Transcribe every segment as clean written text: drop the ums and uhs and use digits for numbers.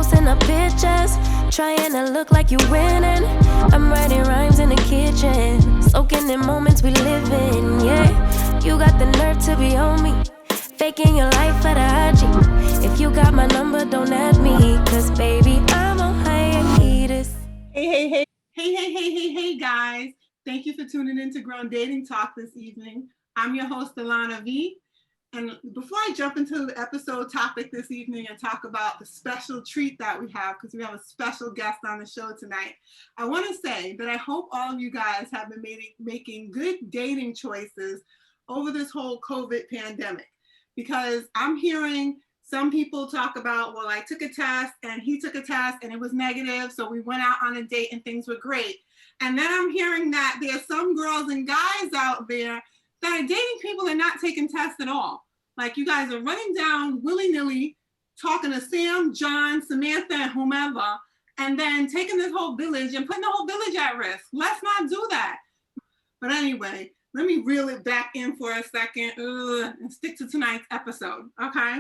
posting up pictures, trying to look like you winning. I'm writing rhymes in the kitchen, soaking in moments we live in, yeah. You got the nerve to be on me, faking your life for the IG. If you got my number, don't add me, cause baby, I'm on hiatus. Hey, guys. Thank you for tuning in to Grown Dating Talk this evening. I'm your host, Alona V. And before I jump into the episode topic this evening and talk about the special treat that we have, because we have a special guest on the show tonight, I want to say that I hope all of you guys have been making good dating choices over this whole COVID pandemic, because I'm hearing some people talk about, well, I took a test and he took a test and it was negative, so we went out on a date and things were great. And then I'm hearing that there's some girls and guys out there that are dating people and not taking tests at all. Like, you guys are running down willy-nilly, talking to Sam, John, Samantha, and whomever, and then taking this whole village and putting the whole village at risk. Let's not do that. But anyway, let me reel it back in for a second and stick to tonight's episode, okay?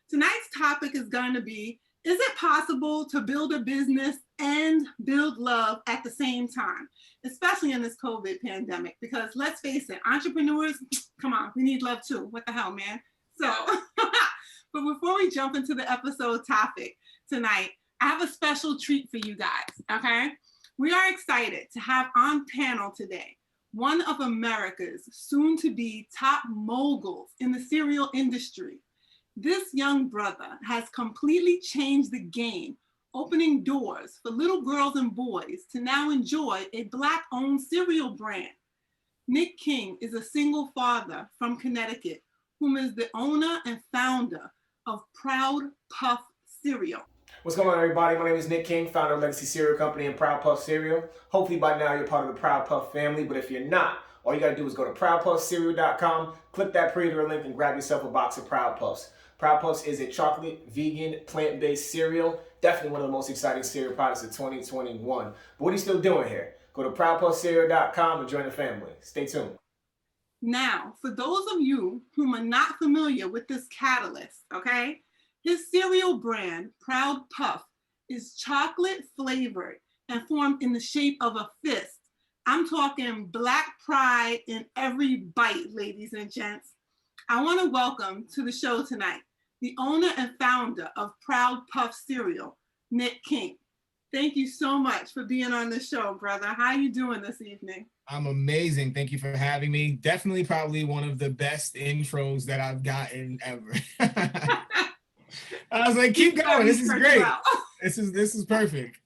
Tonight's topic is going to be, is it possible to build a business and build love at the same time, especially in this COVID pandemic? Because let's face it, entrepreneurs, come on, we need love too. What the hell, man? So, but before we jump into the episode topic tonight, I have a special treat for you guys, okay? We are excited to have on panel today one of America's soon-to-be top moguls in the cereal industry. This young brother has completely changed the game, opening doors for little girls and boys to now enjoy a Black-owned cereal brand. Nic King is a single father from Connecticut, whom is the owner and founder of Proud Puff Cereal. What's going on, everybody? My name is Nic King, founder of Legacy Cereal Company and Proud Puff Cereal. Hopefully by now you're part of the Proud Puff family, but if you're not, all you gotta do is go to proudpuffcereal.com, click that pre-order link, and grab yourself a box of Proud Puffs. Proud Puffs is a chocolate, vegan, plant-based cereal. Definitely one of the most exciting cereal products of 2021. But what are you still doing here? Go to proudpuffcereal.com and join the family. Stay tuned. Now, for those of you whom are not familiar with this catalyst, okay, his cereal brand, Proud Puff, is chocolate flavored and formed in the shape of a fist. I'm talking Black pride in every bite, ladies and gents. I want to welcome to the show tonight the owner and founder of Proud Puff Cereal, Nic King. Thank you so much for being on the show, brother. How are you doing this evening? I'm amazing. Thank you for having me. Definitely probably one of the best intros that I've gotten ever. I was like, keep going. This is great. This is perfect.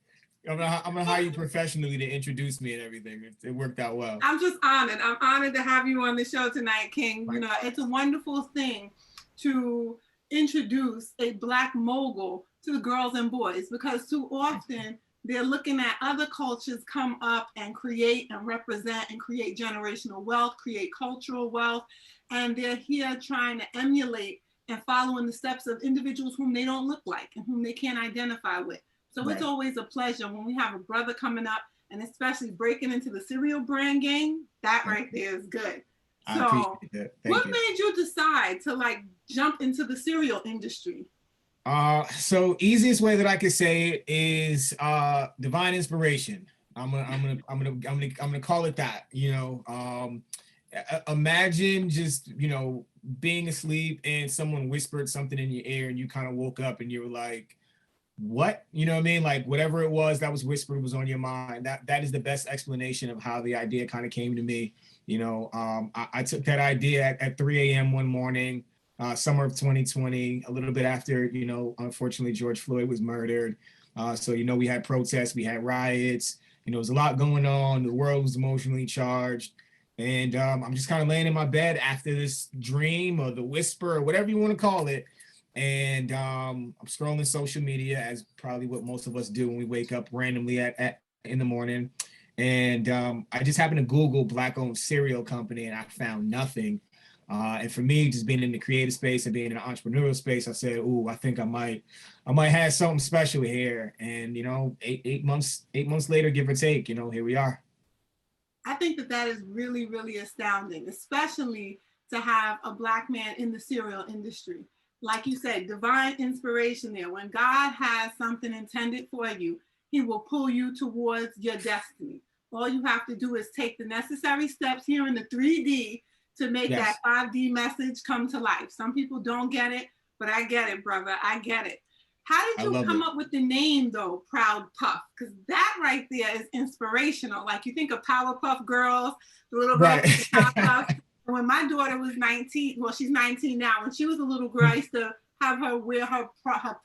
I'm gonna hire you professionally to introduce me and everything. It worked out well. I'm just honored. I'm honored to have you on the show tonight, King. You know, it's a wonderful thing to introduce a Black mogul to the girls and boys, because too often they're looking at other cultures come up and create and represent and create generational wealth, create cultural wealth, and they're here trying to emulate and follow in the steps of individuals whom they don't look like and whom they can't identify with. So It's always a pleasure when we have a brother coming up, and especially breaking into the cereal brand game. That right there is good. So what made you decide to jump into the cereal industry? So easiest way that I could say it is divine inspiration. I'm gonna call it that. You know, imagine just, you know, being asleep and someone whispered something in your ear and you kind of woke up and you were like, what? You know what I mean? Like, whatever it was that was whispered was on your mind. That is the best explanation of how the idea kind of came to me. You know, I took that idea at 3 a.m. one morning, summer of 2020, a little bit after, you know, unfortunately, George Floyd was murdered. So, you know, we had protests, we had riots, you know, there was a lot going on. The world was emotionally charged. And I'm just kind of laying in my bed after this dream or the whisper or whatever you want to call it. And I'm scrolling social media, as probably what most of us do when we wake up randomly in the morning. And I just happened to Google Black-owned cereal company, and I found nothing. And for me, just being in the creative space and being in the entrepreneurial space, I said, "Ooh, I think I might have something special here." And you know, eight months later, give or take, you know, here we are. I think that is really, really astounding, especially to have a Black man in the cereal industry. like you said, divine inspiration there. When God has something intended for you, he will pull you towards your destiny. All you have to do is take the necessary steps here in the 3D to make that Yes, 5D message come to life. Some people don't get it, but I get it, brother. I get it. How did I you love come it. up with the name though, Proud Puff? Because that right there is inspirational. Like you think of Powerpuff Girls, the little girls Right. with the Powerpuff. When my daughter was 19, well, she's 19 now. When she was a little girl, I used to have her wear her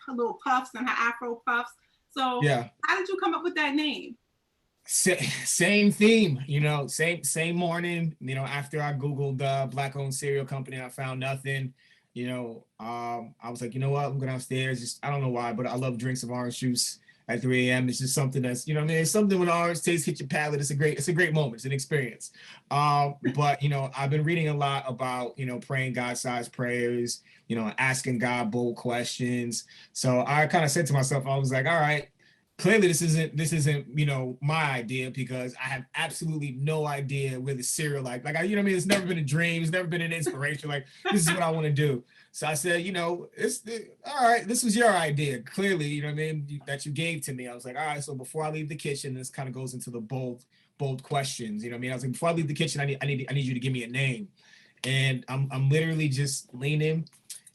little puffs and her Afro puffs. So Yeah. how did you come up with that name? Same theme, same morning, after I Googled black owned cereal company, I found nothing. I was like, you know what, I'm going downstairs. Just, I don't know why, but I love drinks of orange juice at 3 a.m. It's just something that's, what I mean? It's something when orange taste hit your palate. It's a great moment. It's an experience. But I've been reading a lot about, praying God-sized prayers, asking God bold questions. So I kind of said to myself, I was like, all right, clearly this isn't my idea, because I have absolutely no idea where the cereal it's never been a dream, it's never been an inspiration, like this is what I want to do. So I said, all right, this was your idea, clearly, that you gave to me. I was like, all right, so before I leave the kitchen, this kind of goes into the bold questions, I was like, before I leave the kitchen, I need you to give me a name. And I'm literally just leaning,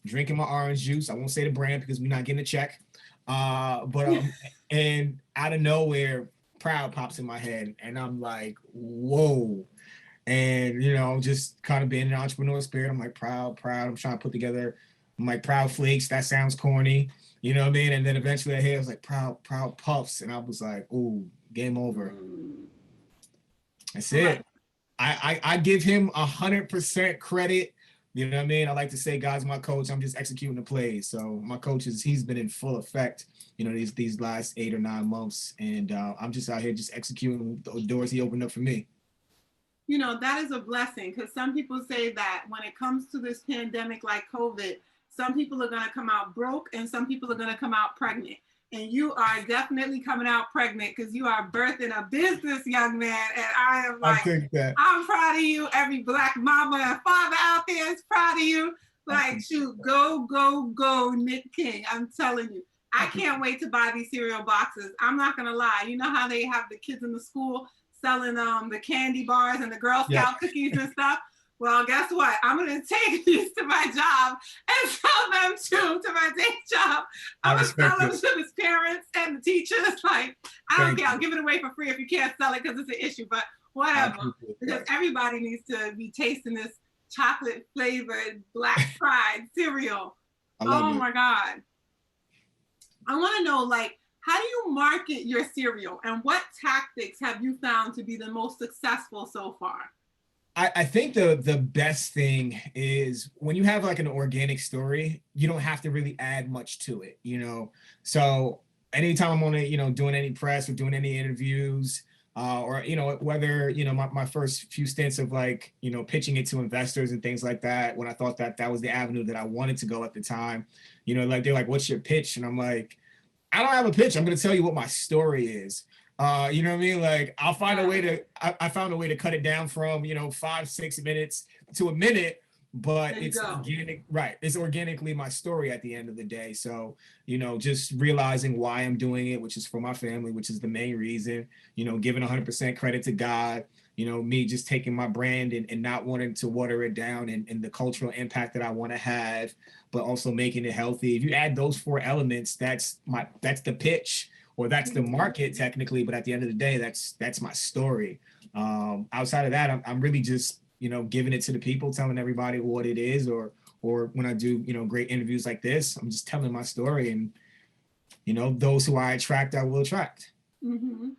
drinking my orange juice. I won't say the brand because we're not getting a check. But and out of nowhere, Proud pops in my head, and I'm like, whoa. And just kind of being an entrepreneur spirit, I'm like, proud. I'm trying to put together, I'm like, Proud Flakes. That sounds corny, you know what I mean? And then eventually I hear, I was like, Proud Puffs, and I was like, ooh, game over. That's it. I give him 100% credit. You know what I mean? I like to say God's my coach. I'm just executing the plays. So my coach he's been in full effect, these last 8 or 9 months. And I'm just out here just executing the doors he opened up for me. That is a blessing, because some people say that when it comes to this pandemic like COVID, some people are going to come out broke and some people are going to come out pregnant. And you are definitely coming out pregnant, because you are birthing a business, young man. And I am like, I'm proud of you. Every Black mama and father out there is proud of you. Like, shoot, go, Nic King. I'm telling you. I can't wait to buy these cereal boxes. I'm not going to lie. You know how they have the kids in the school selling the candy bars and the Girl Scout cookies and stuff? Well, guess what? I'm going to take these to my job and sell them to my day job. I'm going to sell them to the parents and the teachers. Like, I don't care. I'll give it away for free if you can't sell it because it's an issue, but whatever. Because everybody needs to be tasting this chocolate flavored Black Pride cereal. Oh my God. I want to know, like, how do you market your cereal, and what tactics have you found to be the most successful so far? I think the best thing is when you have like an organic story, you don't have to really add much to it, So anytime I'm on it, doing any press or doing any interviews, or whether my first few stints of like pitching it to investors and things like that, when I thought that was the avenue that I wanted to go at the time, like they're like, what's your pitch? And I'm like, I don't have a pitch. I'm going to tell you what my story is. You know what I mean? Like I'll find a way to, I found a way to cut it down from, 5-6 minutes to a minute, but it's organic, right? It's organically my story at the end of the day. So, just realizing why I'm doing it, which is for my family, which is the main reason, giving 100% credit to God, me just taking my brand and not wanting to water it down and the cultural impact that I want to have, but also making it healthy. If you add those 4 elements, that's the pitch, or that's the market technically, but at the end of the day, that's my story. Outside of that, I'm really just, giving it to the people, telling everybody what it is, or when I do, great interviews like this, I'm just telling my story, and, those who I attract, I will attract. Mm-hmm.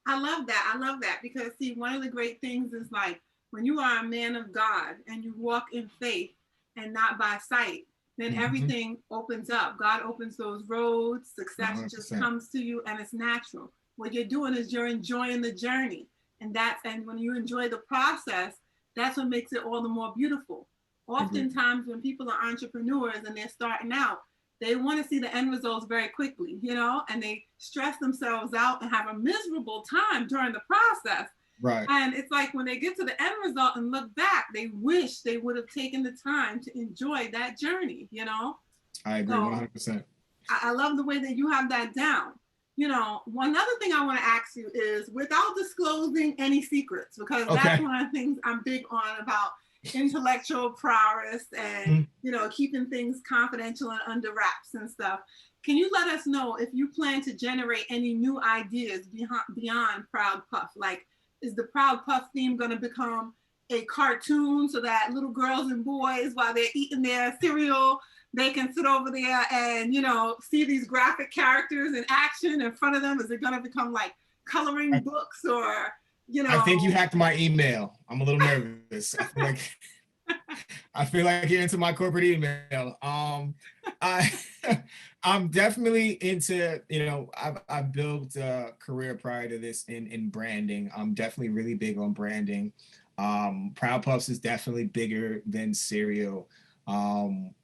I love that, because see, one of the great things is like when you are a man of God and you walk in faith and not by sight, then everything opens up. God opens those roads, success 100%. Just comes to you, and it's natural. What you're doing is you're enjoying the journey, and when you enjoy the process, that's what makes it all the more beautiful. Oftentimes when people are entrepreneurs and they're starting out, they want to see the end results very quickly, and they stress themselves out and have a miserable time during the process. Right. And it's like when they get to the end result and look back, they wish they would have taken the time to enjoy that journey, I agree, So 100%. I love the way that you have that down. One other thing I want to ask you is, without disclosing any secrets, because that's Okay. one of the things I'm big on about intellectual prowess and, keeping things confidential and under wraps and stuff. Can you let us know if you plan to generate any new ideas beyond Proud Puff? Like, is the Proud Puff theme going to become a cartoon so that little girls and boys, while they're eating their cereal, they can sit over there and, see these graphic characters in action in front of them? Is it going to become like coloring books or, I think you hacked my email. I'm a little nervous. I feel like you're into my corporate email. I'm definitely into, I've built a career prior to this in branding. I'm definitely really big on branding. Proud Puffs is definitely bigger than cereal.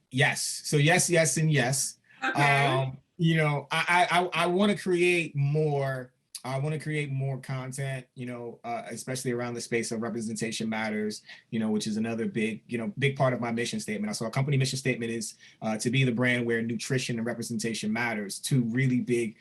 Yes. So yes, and yes. Okay. I want to create more. I want to create more content, especially around the space of representation matters, which is another big part of my mission statement. So our company mission statement is to be the brand where nutrition and representation matters. Two really big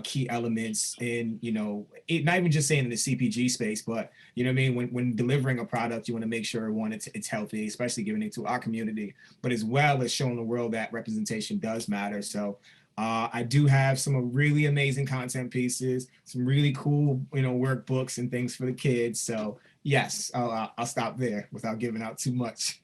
key elements in, not even just saying in the CPG space, but when delivering a product, you want to make sure it's healthy, especially giving it to our community, but as well as showing the world that representation does matter. So I do have some really amazing content pieces, some really cool, workbooks and things for the kids. So yes, I'll stop there without giving out too much.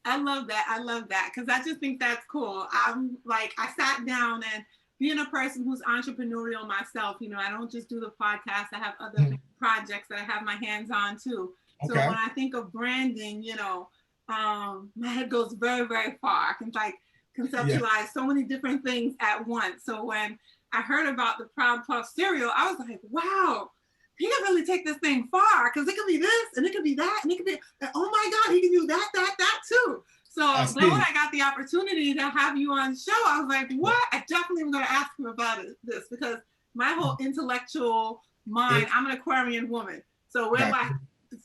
I love that. Because I just think that's cool. I'm like, I sat down, and being a person who's entrepreneurial myself, I don't just do the podcast. I have other projects that I have my hands on too. Okay. So when I think of branding, my head goes very, very far. I can conceptualize so many different things at once. So when I heard about the Proud Puff cereal, I was like, wow, he can really take this thing far, because it could be this and it could be that and it could be, oh my God, he can do that too. So then when I got the opportunity to have you on the show, I was like, what? I definitely am going to ask him about this, because my whole intellectual mind, I'm an Aquarian woman. So we're like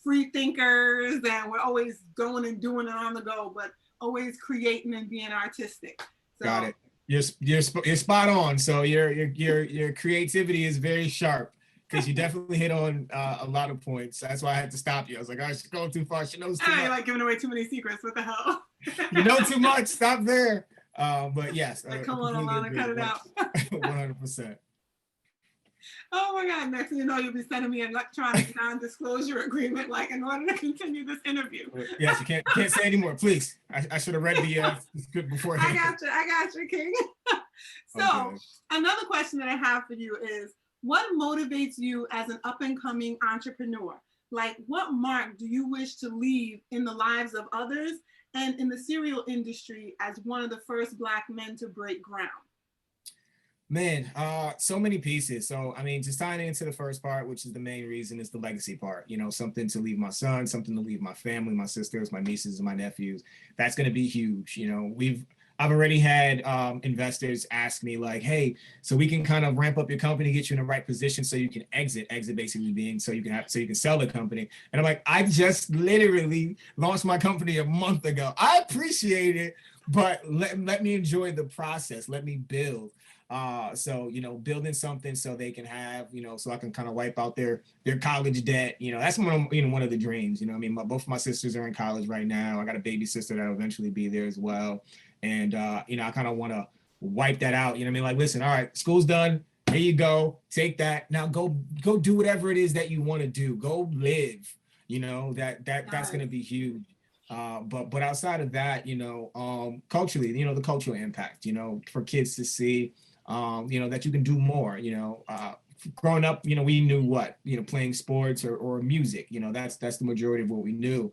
free thinkers, and we're always going and doing it on the go, but always creating and being artistic. So, got it. You're spot on. So your creativity is very sharp, because you definitely hit on a lot of points. That's why I had to stop you. I was like, she's going too far. She knows too much. You're like giving away too many secrets. What the hell? You know too much. Stop there. But yes. Come on, Alana, cut it out. 100%. Oh my God, next thing you know, you'll be sending me an electronic non-disclosure agreement, in order to continue this interview. Yes, you can't say anymore, please. I should have read the script beforehand. I got you, King. So okay. Another question that I have for you is, what motivates you as an up-and-coming entrepreneur? What mark do you wish to leave in the lives of others and in the cereal industry as one of the first Black men to break ground? Man, so many pieces. So, just tying into the first part, which is the main reason, is the legacy part. Something to leave my son, something to leave my family, my sisters, my nieces, and my nephews. That's going to be huge. I've already had investors ask me hey, so we can kind of ramp up your company, get you in the right position so you can exit basically being so you can sell the company. And I'm like, I just literally launched my company a month ago. I appreciate it, but let me enjoy the process. Let me build. So, building something so they can have, so I can kind of wipe out their college debt. That's one of the dreams. Both of my sisters are in college right now. I got a baby sister that'll eventually be there as well. And, I kind of want to wipe that out. Listen, all right, school's done. Here you go. Take that. Now go do whatever it is that you want to do. Go live. That's going to be huge. But outside of that, culturally, the cultural impact, for kids to see, that you can do more, growing up, we knew what, playing sports or music, that's the majority of what we knew.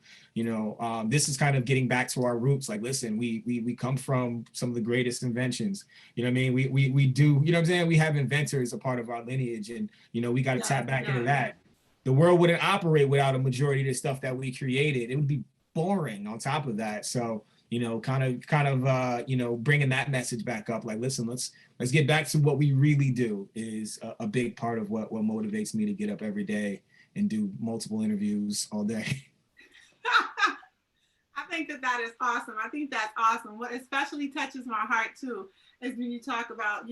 This is kind of getting back to our roots. Listen, we come from some of the greatest inventions, we do, we have inventors a part of our lineage, and, we got to tap back into that. The world wouldn't operate without a majority of the stuff that we created. It would be boring on top of that. So, kind of, bringing that message back up. Listen, let's get back to what we really do is a big part of what motivates me to get up every day and do multiple interviews all day. I think that is awesome. I think that's awesome. What especially touches my heart too is when you talk about,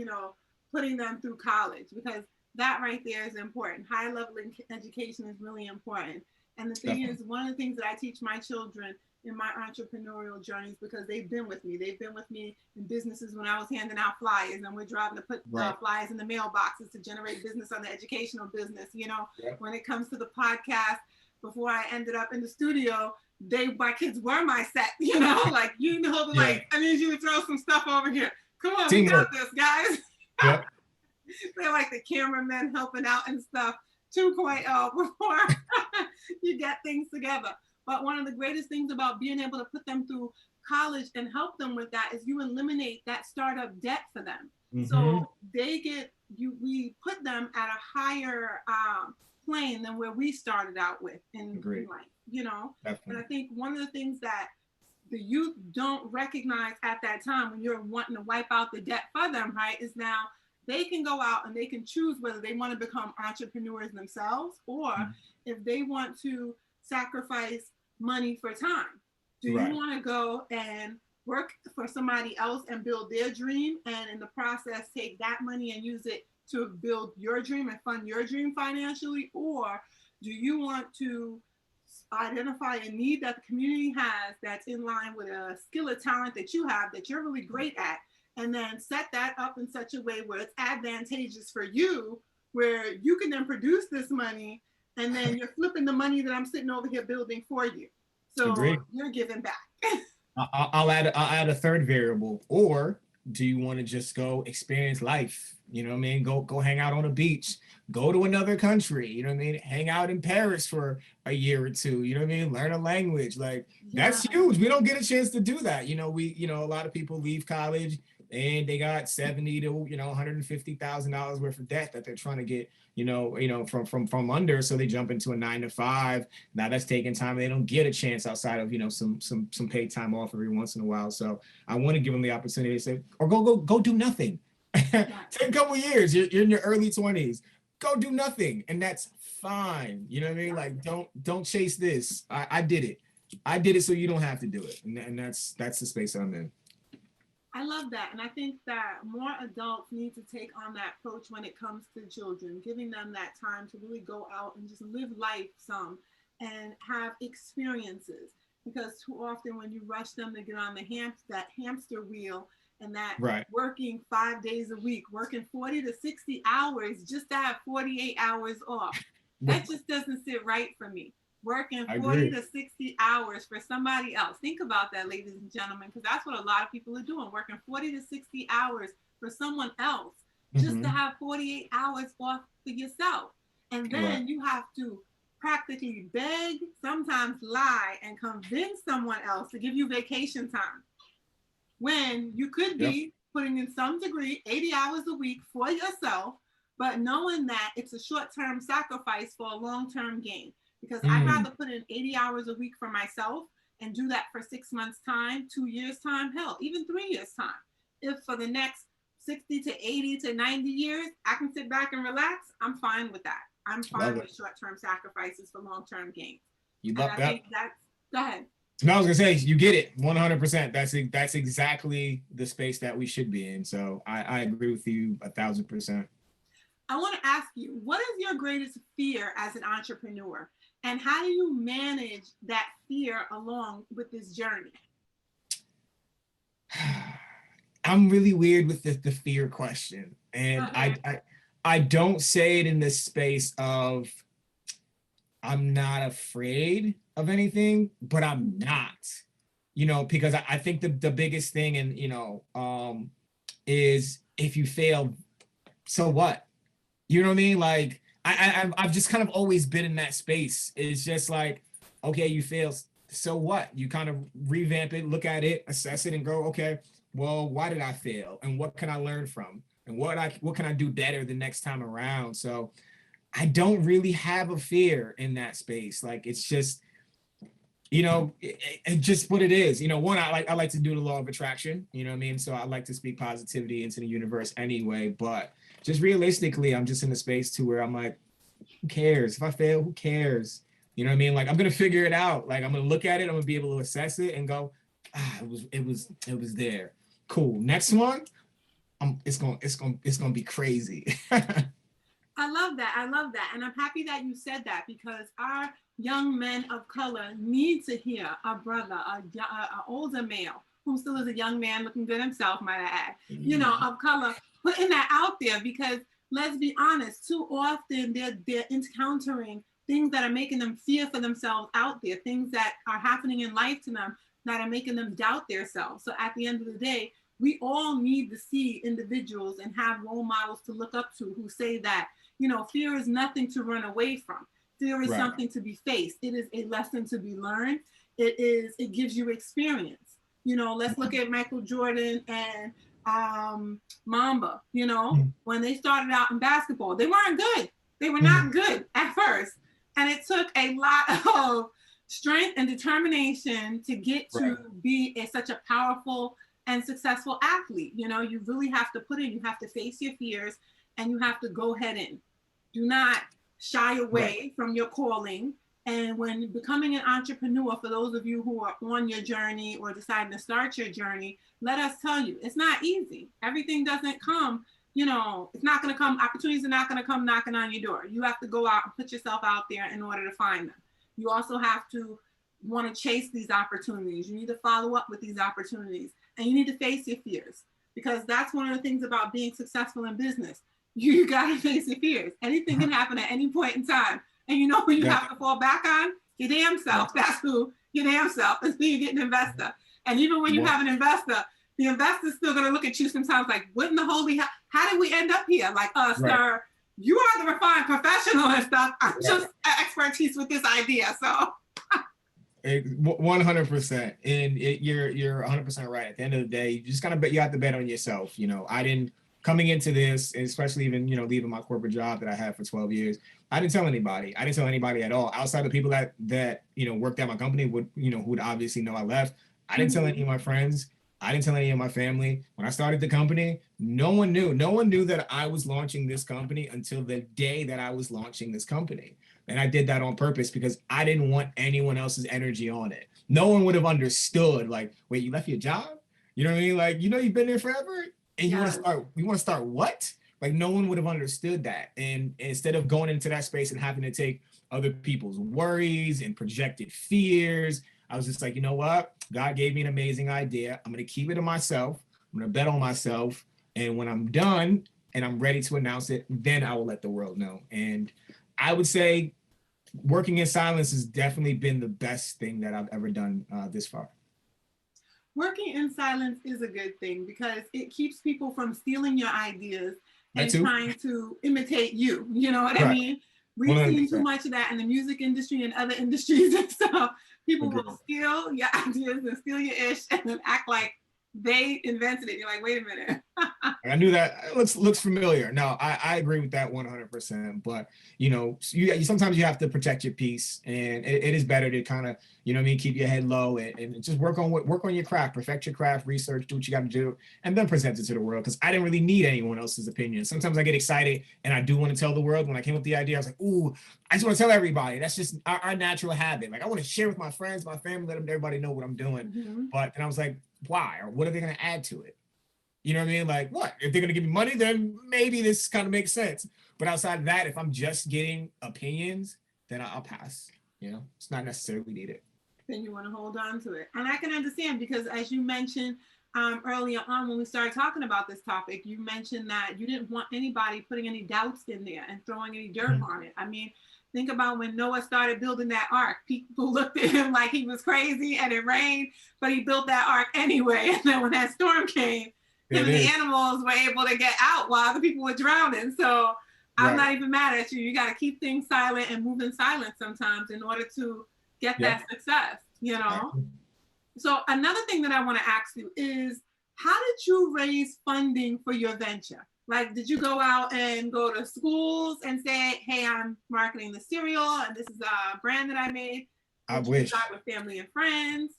putting them through college, because that right there is important. High level education is really important. And the thing is, one of the things that I teach my children in my entrepreneurial journeys, because they've been with me. They've been with me in businesses when I was handing out flyers, and we're driving to put flyers in the mailboxes to generate business on the educational business. When it comes to the podcast, before I ended up in the studio, my kids were my set, I need you to throw some stuff over here. Come on, we got this, guys. Yep. They're like the cameramen helping out and stuff, 2.0 before you get things together. But one of the greatest things about being able to put them through college and help them with that is you eliminate that startup debt for them. Mm-hmm. So we put them at a higher plane than where we started out with in life, Definitely. And I think one of the things that the youth don't recognize at that time when you're wanting to wipe out the debt for them, right, is now they can go out and they can choose whether they want to become entrepreneurs themselves or if they want to sacrifice money for time. Do you want to go and work for somebody else and build their dream, and in the process take that money and use it to build your dream and fund your dream financially? Or do you want to identify a need that the community has that's in line with a skill or talent that you have that you're really great at, and then set that up in such a way where it's advantageous for you, where you can then produce this money, and then you're flipping the money that I'm sitting over here building for you. So you're giving back. I'll add a third variable. Or do you want to just go experience life? You know what I mean? Go hang out on a beach, go to another country, you know what I mean? Hang out in Paris for a year or two, you know what I mean? Learn a language. That's huge. We don't get a chance to do that. A lot of people leave college and they got $70,000 to $150,000 worth of debt that they're trying to get, from under. So they jump into a 9-to-5. Now that's taking time. They don't get a chance outside of, some paid time off every once in a while. So I want to give them the opportunity to say, or go do nothing. Take a couple of years. You're in your early 20s. Go do nothing, and that's fine. You know what I mean? Don't chase this. I did it. I did it, so you don't have to do it. And that's the space I'm in. I love that. And I think that more adults need to take on that approach when it comes to children, giving them that time to really go out and just live life some and have experiences. Because too often when you rush them to get on that hamster wheel and that working 5 days a week, working 40 to 60 hours just to have 48 hours off, that just doesn't sit right for me. Working 40 to 60 hours for somebody else. Think about that, ladies and gentlemen, because that's what a lot of people are doing, working 40 to 60 hours for someone else just to have 48 hours off for yourself. And then you have to practically beg, sometimes lie, and convince someone else to give you vacation time, when you could be putting in some degree 80 hours a week for yourself, but knowing that it's a short-term sacrifice for a long-term gain. Because I'd rather put in 80 hours a week for myself and do that for 6 months time, 2 years time, hell, even 3 years time. If for the next 60 to 80 to 90 years, I can sit back and relax, I'm fine with that. I'm fine with short-term sacrifices for long-term gains. You love that? Think go ahead. No, I was gonna say, you get it 100%. That's exactly the space that we should be in. So I agree with you 1,000%. I want to ask you, what is your greatest fear as an entrepreneur? And how do you manage that fear along with this journey? I'm really weird with the fear question. And I don't say it in this space of I'm not afraid of anything, but I'm not, because I think the biggest thing is if you fail, so what? You know what I mean? I've just kind of always been in that space. It's just okay, you fail, so what? You kind of revamp it, look at it, assess it, and go, okay, well, why did I fail? And what can I learn from? And what can I do better the next time around? So I don't really have a fear in that space. It's just, it's just what it is. One, I like to do the law of attraction, you know what I mean? So I like to speak positivity into the universe anyway, but just realistically, I'm just in a space to where I'm like, who cares? If I fail, who cares? You know what I mean? Like, I'm gonna figure it out. Like, I'm gonna look at it, I'm gonna be able to assess it and go, it was there. Cool. Next one, it's gonna be crazy. I love that. I love that. And I'm happy that you said that, because our young men of color need to hear a brother, a older male, who still is a young man looking good himself, might I add, you know, of color, putting that out there, because let's be honest, too often they're encountering things that are making them fear for themselves out there, things that are happening in life to them that are making them doubt themselves. So at the end of the day, we all need to see individuals and have role models to look up to who say that, you know, fear is nothing to run away from. Fear is something to be faced. It is a lesson to be learned. It gives you experience. You know, let's look at Michael Jordan and Mamba, you know, when they started out in basketball, they weren't good. They were not good at first. And it took a lot of strength and determination to get to be such a powerful and successful athlete. You know, you really have to put in, you have to face your fears, and you have to go head in. Do not shy away from your calling. And when becoming an entrepreneur, for those of you who are on your journey or deciding to start your journey, let us tell you, it's not easy. Everything doesn't come, you know, it's not going to come, opportunities are not going to come knocking on your door. You have to go out and put yourself out there in order to find them. You also have to want to chase these opportunities. You need to follow up with these opportunities, and you need to face your fears, because that's one of the things about being successful in business. You got to face your fears. Anything can happen at any point in time. And you know who you have to fall back on? Your damn self. That's who, your damn self. That's who you get an investor. And even when you have an investor, the investor's still going to look at you sometimes like, what in the holy hell? How did we end up here? Like, sir, you are the refined professional and stuff. I'm just expertise with this idea. So 100%. And you're 100% right. At the end of the day, you just you have to bet on yourself. You know, coming into this, especially even, you know, leaving my corporate job that I had for 12 years, I didn't tell anybody. I didn't tell anybody at all. Outside of people that you know, worked at my company would, you know, who would obviously know I left. I didn't tell any of my friends. I didn't tell any of my family. When I started the company, no one knew. No one knew that I was launching this company until the day that I was launching this company. And I did that on purpose because I didn't want anyone else's energy on it. No one would have understood, like, wait, you left your job? You know what I mean? Like, you know, you've been there forever and you want to start what? Like, no one would have understood that. And instead of going into that space and having to take other people's worries and projected fears, I was just like, you know what? God gave me an amazing idea. I'm going to keep it to myself. I'm going to bet on myself. And when I'm done and I'm ready to announce it, then I will let the world know. And I would say working in silence has definitely been the best thing that I've ever done this far. Working in silence is a good thing because it keeps people from stealing your ideas and trying to imitate you. You know what I mean? We've 100%. Seen too much of that in the music industry and other industries and stuff. People will steal your ideas and steal your ish and then act like they invented it. You're like, wait a minute. I knew that. It looks familiar. No, I agree with that 100%. But, you know, you sometimes you have to protect your peace, and it is better to kind of, you know what I mean, keep your head low and just work on your craft, perfect your craft, research, do what you got to do, and then present it to the world. Because I didn't really need anyone else's opinion. Sometimes I get excited and I do want to tell the world. When I came up with the idea, I was like, ooh, I just want to tell everybody. That's just our natural habit. Like, I want to share with my friends, my family, let everybody know what I'm doing. Mm-hmm. But then I was like, why? Or what are they going to add to it? You know what I mean? Like, what? If they're going to give me money, then maybe this kind of makes sense. But outside of that, if I'm just getting opinions, then I'll pass. You know, it's not necessarily needed. Then you want to hold on to it. And I can understand because as you mentioned earlier on when we started talking about this topic, you mentioned that you didn't want anybody putting any doubts in there and throwing any dirt on it. I mean, think about when Noah started building that ark. People looked at him like he was crazy and it rained, but he built that ark anyway. And then when that storm came, him and the animals were able to get out while the people were drowning. So I'm not even mad at you. You got to keep things silent and move in silence sometimes in order to get that success, you know? So another thing that I want to ask you is, how did you raise funding for your venture? Like, did you go out and go to schools and say, hey, I'm marketing the cereal and this is a brand that I made? I wish. Start with family and friends?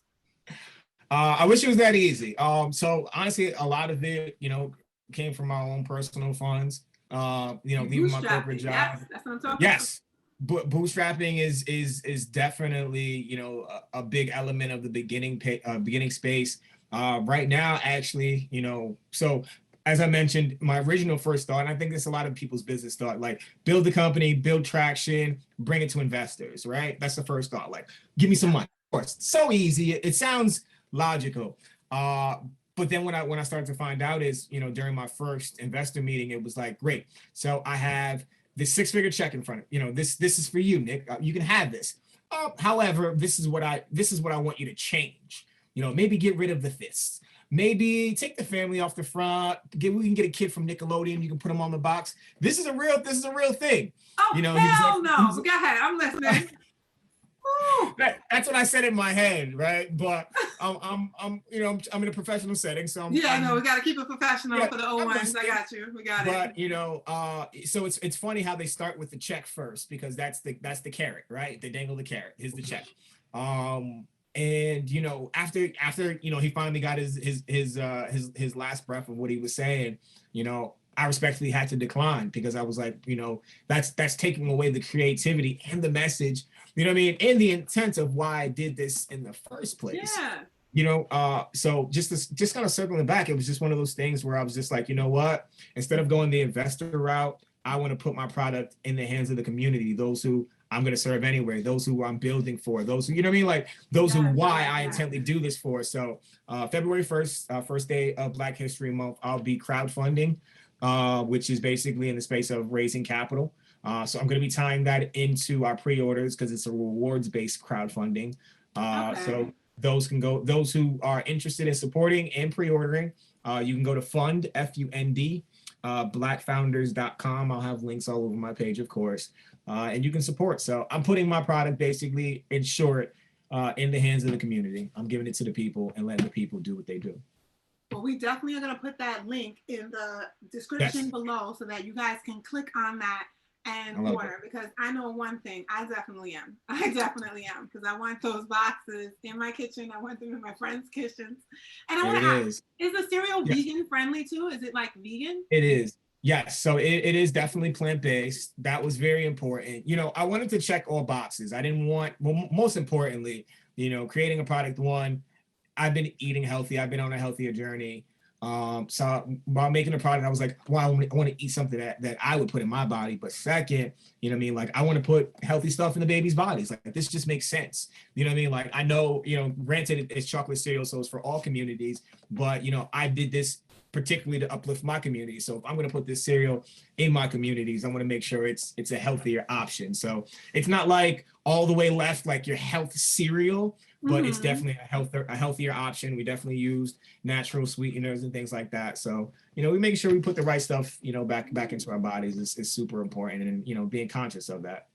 I wish it was that easy. So honestly, a lot of it, you know, came from my own personal funds. You know, leaving my corporate job. Yes, that's what I'm talking about. bootstrapping is definitely, you know, a big element of the beginning space. Right now, actually, you know, so as I mentioned, my original first thought, and I think it's a lot of people's business thought, like build the company, build traction, bring it to investors, right? That's the first thought. Like, give me some money. Of course, so easy. It sounds logical. But then when I started to find out is, you know, during my first investor meeting, it was like, great. So I have this six-figure check in front of, you know, this is for you, Nick. You can have this. However, this is what I want you to change. You know, maybe get rid of the fists. Maybe take the family off the front. We can get a kid from Nickelodeon. You can put him on the box. This is a real thing. Oh, You know, hell no. Go ahead. I'm listening. That's what I said in my head, right? But I'm you know, I'm in a professional setting, so we got to keep it professional for the old ones. I got you. We got it. But you know, so it's funny how they start with the check first, because that's the carrot, right? They dangle the carrot. Here's the check. And you know, after you know, he finally got his last breath of what he was saying, you know, I respectfully had to decline, because I was like, you know, that's taking away the creativity and the message, you know what I mean, and the intent of why I did this in the first place. Yeah. You know, so just kind of circling back, it was just one of those things where I was just like, you know what, instead of going the investor route, I want to put my product in the hands of the community, those who I'm going to serve anyway, those who I'm building for, those who, you know what I mean, like those who why I intently do this for. So February 1st, first day of Black History Month, I'll be crowdfunding, which is basically in the space of raising capital. So I'm going to be tying that into our pre-orders, because it's a rewards-based crowdfunding. So those who are interested in supporting and pre-ordering, you can go to fund, F-U-N-D, blackfounders.com. I'll have links all over my page, of course, and you can support. So I'm putting my product, basically, in short, in the hands of the community. I'm giving it to the people and letting the people do what they do. Well, we definitely are going to put that link in the description below, so that you guys can click on that and order, because I know one thing, I definitely am, because I want those boxes in my kitchen. I want them in my friends' kitchens. And I want to ask, is the cereal vegan friendly too? Is it like vegan? It is. Yes. So it is definitely plant-based. That was very important. You know, I wanted to check all boxes. I didn't want, well, most importantly, you know, creating a product, one, I've been eating healthy. I've been on a healthier journey. So while making a product, I was like, well, I want to eat something that I would put in my body. But second, you know what I mean? Like, I want to put healthy stuff in the baby's bodies. Like, this just makes sense. You know what I mean? Like, I know, you know, granted, it's chocolate cereal, so it's for all communities. But, you know, I did this particularly to uplift my community. So if I'm going to put this cereal in my communities, I want to make sure it's a healthier option. So it's not like all the way left, like your health cereal, but it's definitely a healthier option. We definitely used natural sweeteners and things like that. So, you know, we make sure we put the right stuff, you know, back into our bodies is super important, and, you know, being conscious of that.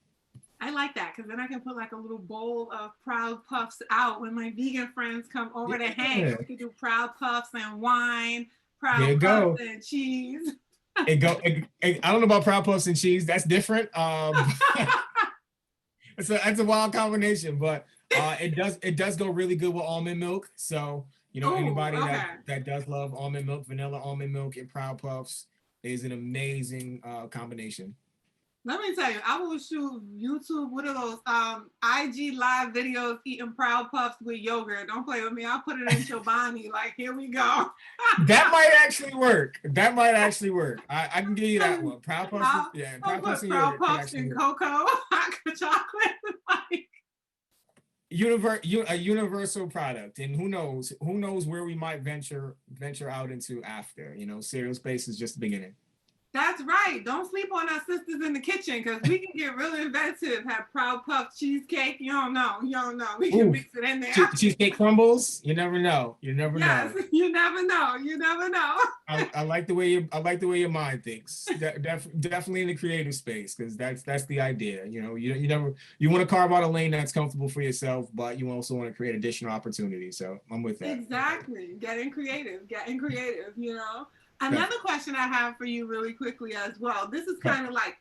I like that, because then I can put like a little bowl of Proud Puffs out when my vegan friends come over to hang. We could do Proud Puffs and wine, Proud Puffs and cheese. I don't know about Proud Puffs and cheese. That's different. That's a wild combination, but it does go really good with almond milk. So, you know, anybody that does love almond milk, vanilla almond milk, and Proud Puffs is an amazing combination. Let me tell you, I will shoot YouTube, what are those IG live videos eating Proud Puffs with yogurt. Don't play with me. I'll put it in Chobani. Like, here we go. That might actually work. I can give you that one. Proud Puffs, Proud Puffs and yogurt. Proud Puffs and cocoa, hot chocolate, like. A universal product, and who knows where we might venture out into after. You know, cereal space is just the beginning. That's right. Don't sleep on our sisters in the kitchen, because we can get really inventive. Have Proud Puff cheesecake. You don't know. We can mix it in there. Cheesecake crumbles. You never know. You never know. You never know. I like the way your mind thinks. Definitely in the creative space, because that's the idea. You know, you want to carve out a lane that's comfortable for yourself, but you also want to create additional opportunities. So I'm with that. Exactly. Getting creative. You know. Another question I have for you really quickly as well. This is kind of like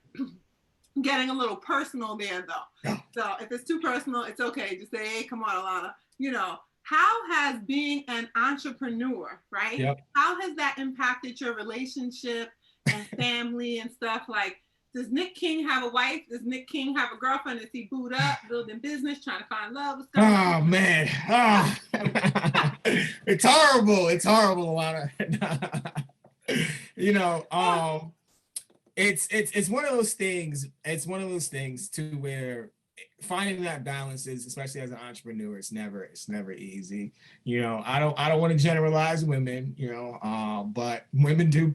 getting a little personal there, though. Yeah. So if it's too personal, it's okay. Just say, hey, come on, Alana. You know, how has being an entrepreneur, right? Yep. How has that impacted your relationship and family and stuff? Like, Does Nic King have a wife? Does Nic King have a girlfriend? Is he booed up, building business, trying to find love? What's going on? Oh man, oh. It's horrible. It's horrible, Alana. You know, it's one of those things. It's one of those things to where finding that balance is, especially as an entrepreneur, it's never easy. You know, I don't want to generalize women, you know, but women do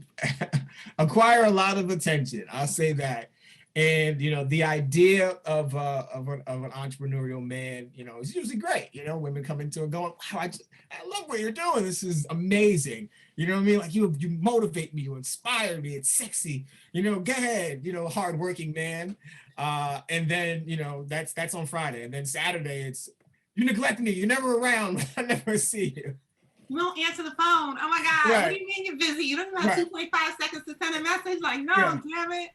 acquire a lot of attention. I'll say that. And, you know, the idea of an entrepreneurial man, you know, is usually great. You know, women come into it going, wow, I love what you're doing. This is amazing. You know what I mean? Like you motivate me, you inspire me. It's sexy. You know, go ahead, you know, hardworking man. And then, you know, that's on Friday. And then Saturday, it's, you neglect me. You're never around. I never see you. You won't answer the phone. Oh my God. Right. What do you mean you're busy? You don't have 2.5 seconds to send a message? Like, no, damn it.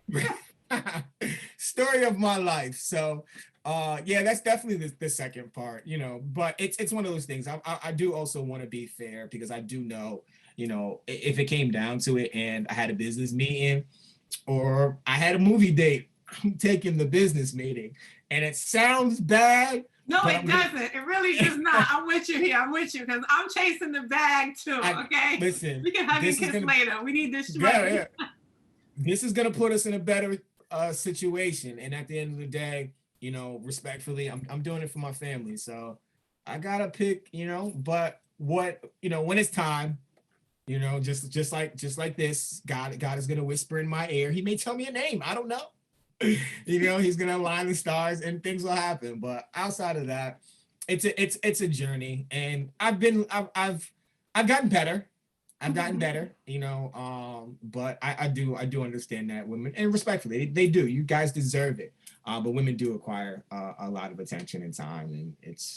Story of my life. So yeah, that's definitely the second part, you know, but it's one of those things. I do also want to be fair because I do know, you know, if it came down to it and I had a business meeting or I had a movie date, I'm taking the business meeting. And it sounds bad. No, it doesn't. It really does not. I'm with you here. I'm with you because I'm chasing the bag too. Okay. Listen, we can hug and kiss later. We need this money. Yeah. This is gonna put us in a better situation. And at the end of the day, you know, respectfully, I'm doing it for my family. So I gotta pick, you know, but what, you know, when it's time, you know, just like this, God is gonna whisper in my ear. He may tell me a name. I don't know. You know, he's gonna align the stars and things will happen. But outside of that, it's a journey. And I've gotten better. I've gotten better, you know, but I do understand that women, and respectfully, they do. You guys deserve it. But women do acquire a lot of attention and time, and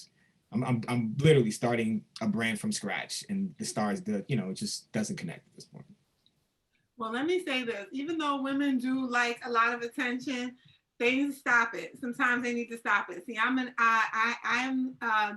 I'm literally starting a brand from scratch, and the stars, you know, it just doesn't connect at this point. Well, let me say this: even though women do like a lot of attention, they need to stop it. Sometimes they need to stop it. See, I'm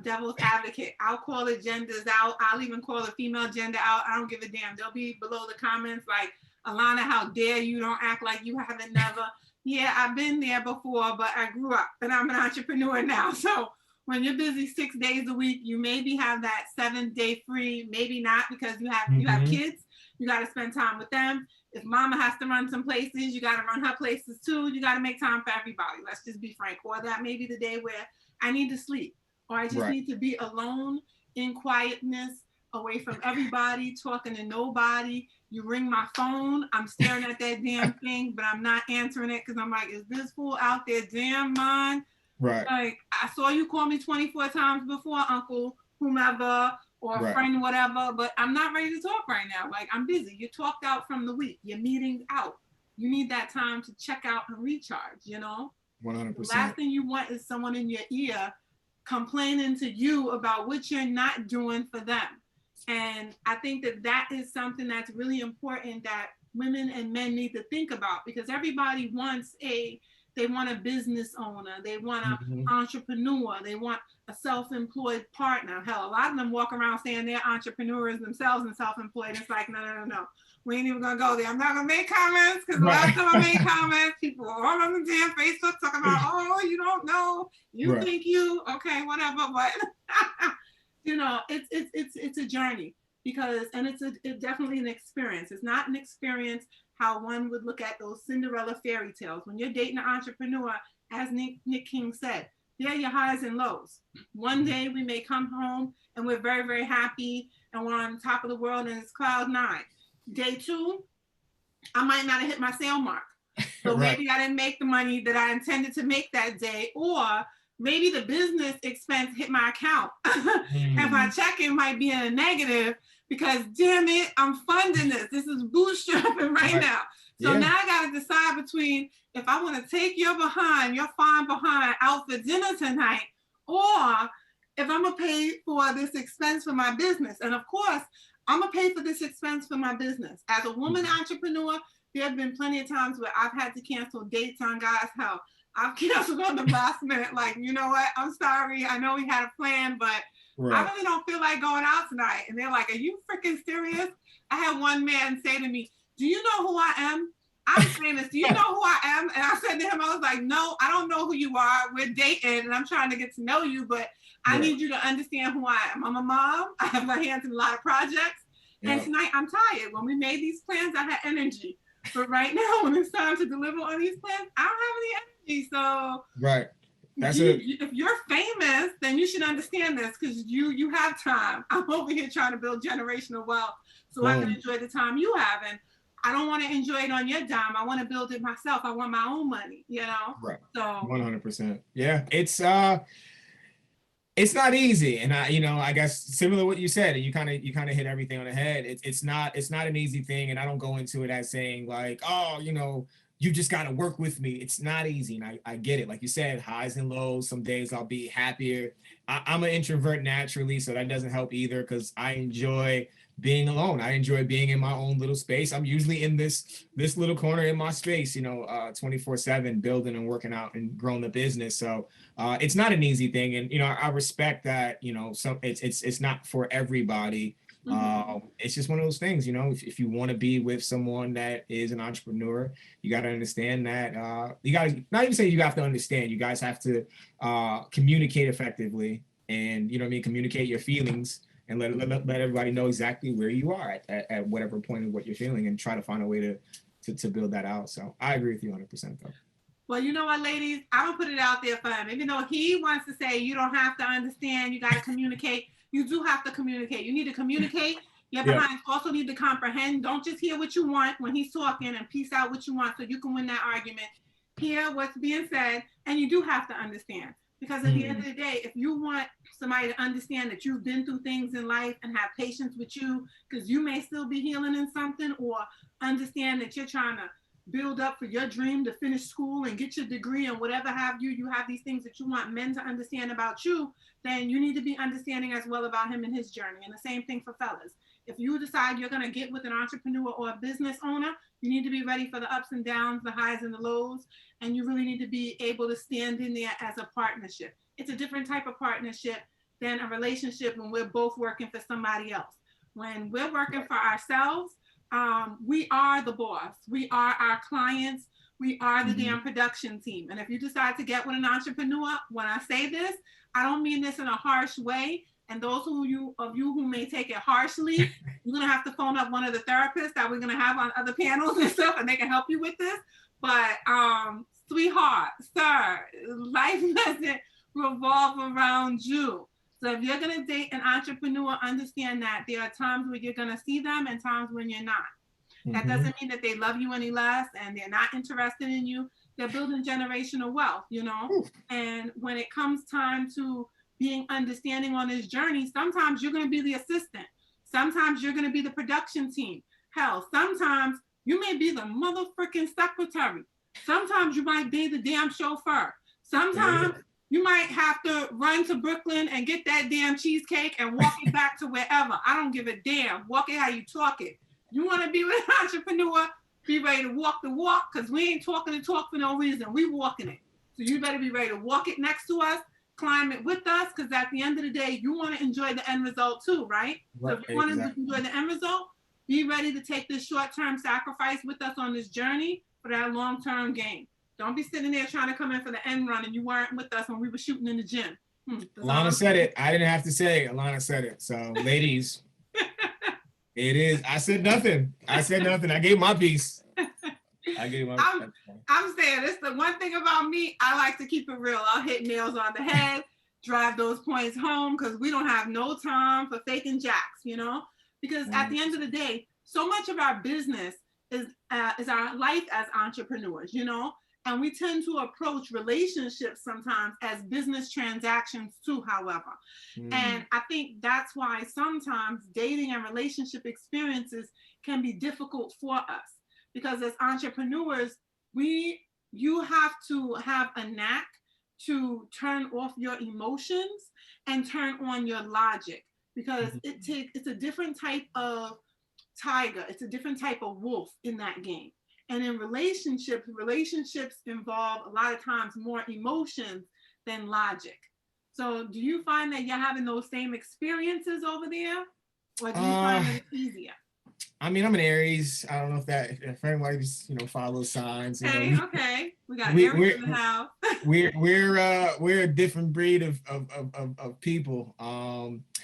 devil's advocate. I'll call the genders out. I'll even call the female gender out. I don't give a damn. They'll be below the comments like, Alana, how dare you? Don't act like you haven't never. Yeah, I've been there before, but I grew up and I'm an entrepreneur now. So when you're busy 6 days a week, you maybe have that 7-day free, maybe not because you have kids. You got to spend time with them. If mama has to run some places, you got to run her places too. You got to make time for everybody. Let's just be frank. Or that may be the day where I need to sleep, or I just need to be alone in quietness, away from everybody, talking to nobody. You ring my phone, I'm staring at that damn thing, but I'm not answering it because I'm like, is this fool out there damn mine? Right. Like, I saw you call me 24 times before, uncle, whomever, or a friend, whatever, but I'm not ready to talk right now. Like, I'm busy. You talked out from the week. Your meeting's out. You need that time to check out and recharge, you know? 100%. The last thing you want is someone in your ear complaining to you about what you're not doing for them. And I think that is something that's really important that women and men need to think about, because everybody wants they want a business owner, they want an entrepreneur, they want a self-employed partner. Hell, a lot of them walk around saying they're entrepreneurs themselves and self-employed. It's like, no. We ain't even gonna go there. I'm not gonna make comments because last time I made comments, people were all on the damn Facebook talking about, oh, you don't know, you think you, okay, whatever. But you know, it's a journey because, and it's definitely an experience. It's not an experience how one would look at those Cinderella fairy tales. When you're dating an entrepreneur, as Nic King said, they're your highs and lows. One day we may come home and we're very, very happy and we're on top of the world and it's cloud 9. Day 2, I might not have hit my sale mark. So maybe I didn't make the money that I intended to make that day, or maybe the business expense hit my account and my check-in might be in a negative because, damn it, I'm funding this. This is bootstrapping right now. So now I got to decide between if I want to take your fine behind out for dinner tonight, or if I'm going to pay for this expense for my business. And of course, I'm going to pay for this expense for my business. As a woman entrepreneur, there have been plenty of times where I've had to cancel dates on guys. Hell, I've canceled on the last minute. Like, you know what? I'm sorry. I know we had a plan, but I really don't feel like going out tonight. And they're like, are you freaking serious? I had one man say to me, do you know who I am? I'm famous. Do you know who I am? And to him, I was like, no, I don't know who you are. We're dating and I'm trying to get to know you, but I need you to understand who I am. I'm a mom. I have my hands in a lot of projects. And tonight I'm tired. When we made these plans, I had energy. But right now, when it's time to deliver on these plans, I don't have any energy. So if you're famous, then you should understand this because you have time. I'm over here trying to build generational wealth so I can enjoy the time you have. And I don't want to enjoy it on your dime. I want to build it myself. I want my own money, you know? Right. So 100%. Yeah. It's not easy. And I guess similar to what you said, and you kind of hit everything on the head. It's not an easy thing. And I don't go into it as saying like, oh, you just got to work with me. It's not easy. And I get it. Like you said, highs and lows. Some days I'll be happier. I'm an introvert naturally, so that doesn't help either because I enjoy being alone. I enjoy being in my own little space. I'm usually in this little corner in my space, 24/7, building and working out and growing the business. So it's not an easy thing. And, I respect that, it's not for everybody. It's just one of those things, if you want to be with someone that is an entrepreneur, you got to understand that you guys, not even saying you have to understand, you guys have to communicate effectively and, communicate your feelings and let everybody know exactly where you are at whatever point of what you're feeling and try to find a way to build that out. So I agree with you 100% though. Well, you know what, ladies? I don't put it out there for him. Even though he wants to say you don't have to understand, you got to communicate. You do have to communicate. You need to communicate. Your behind also need to comprehend. Don't just hear what you want when he's talking and piece out what you want so you can win that argument. Hear what's being said, and you do have to understand. Because at the end of the day, if you want somebody to understand that you've been through things in life and have patience with you, because you may still be healing in something, or understand that you're trying to build up for your dream to finish school and get your degree and whatever have you have these things that you want men to understand about you, then you need to be understanding as well about him and his journey. And the same thing for fellas. If you decide you're going to get with an entrepreneur or a business owner, you need to be ready for the ups and downs, the highs and the lows, and you really need to be able to stand in there as a partnership. It's a different type of partnership than a relationship when we're both working for somebody else. When we're working for ourselves, we are the boss. We are our clients. We are the damn production team. And if you decide to get with an entrepreneur, when I say this, I don't mean this in a harsh way. And those of you who may take it harshly, you're going to have to phone up one of the therapists that we're going to have on other panels and stuff, and they can help you with this. But sweetheart, sir, life doesn't revolve around you. So if you're going to date an entrepreneur, understand that there are times where you're going to see them and times when you're not. That doesn't mean that they love you any less and they're not interested in you. They're building generational wealth, And when it comes time to being understanding on this journey, sometimes you're going to be the assistant. Sometimes you're going to be the production team. Hell, sometimes you may be the motherfucking secretary. Sometimes you might be the damn chauffeur. Sometimes you might have to run to Brooklyn and get that damn cheesecake and walk it back to wherever. I don't give a damn. Walk it how you talk it. You want to be with an entrepreneur, be ready to walk the walk, because we ain't talking the talk for no reason. We walking it. So you better be ready to walk it next to us, climb it with us, because at the end of the day, you want to enjoy the end result too, right? So if you want to enjoy the end result, be ready to take this short-term sacrifice with us on this journey for that long-term gain. Don't be sitting there trying to come in for the end run and you weren't with us when we were shooting in the gym. Alana said it. I didn't have to say it. Alana said it. So, ladies, it is. I said nothing. I gave my piece. I'm saying this. The one thing about me, I like to keep it real. I'll hit nails on the head, drive those points home, because we don't have no time for faking jacks, Because at the end of the day, so much of our business is our life as entrepreneurs, And we tend to approach relationships sometimes as business transactions too, however. And I think that's why sometimes dating and relationship experiences can be difficult for us. Because as entrepreneurs, you have to have a knack to turn off your emotions and turn on your logic. Because it's a different type of tiger. It's a different type of wolf in that game. And in relationships involve a lot of times more emotions than logic. So do you find that you're having those same experiences over there? Or do you find that it's easier? I mean, I'm an Aries. I don't know if anybody's, follow signs. Okay. We got we, Eric in the house. we're a different breed of people.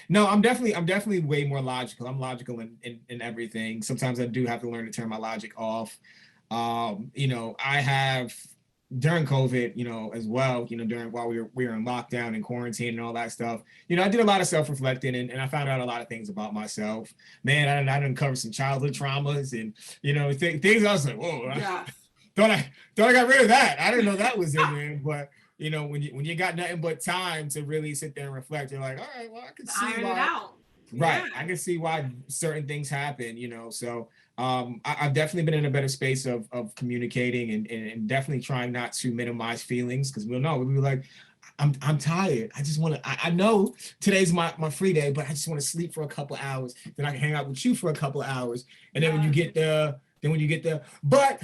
No, I'm definitely way more logical. I'm logical in everything. Sometimes I do have to learn to turn my logic off. I have during COVID, as well, during while we were in lockdown and quarantine and all that stuff, I did a lot of self-reflecting and I found out a lot of things about myself. Man, I uncovered some childhood traumas and, things I was like, whoa, Yeah. thought I got rid of that. I didn't know that was in there, but when you got nothing but time to really sit there and reflect, you're like, all right, well, I can see Iron why. it out. Right. Yeah. I can see why certain things happen, so I've definitely been in a better space of communicating and definitely trying not to minimize feelings, because we'll be like, I'm tired. I just want to, I know today's my free day, but I just want to sleep for a couple hours. Then I can hang out with you for a couple hours. And then when you get there, but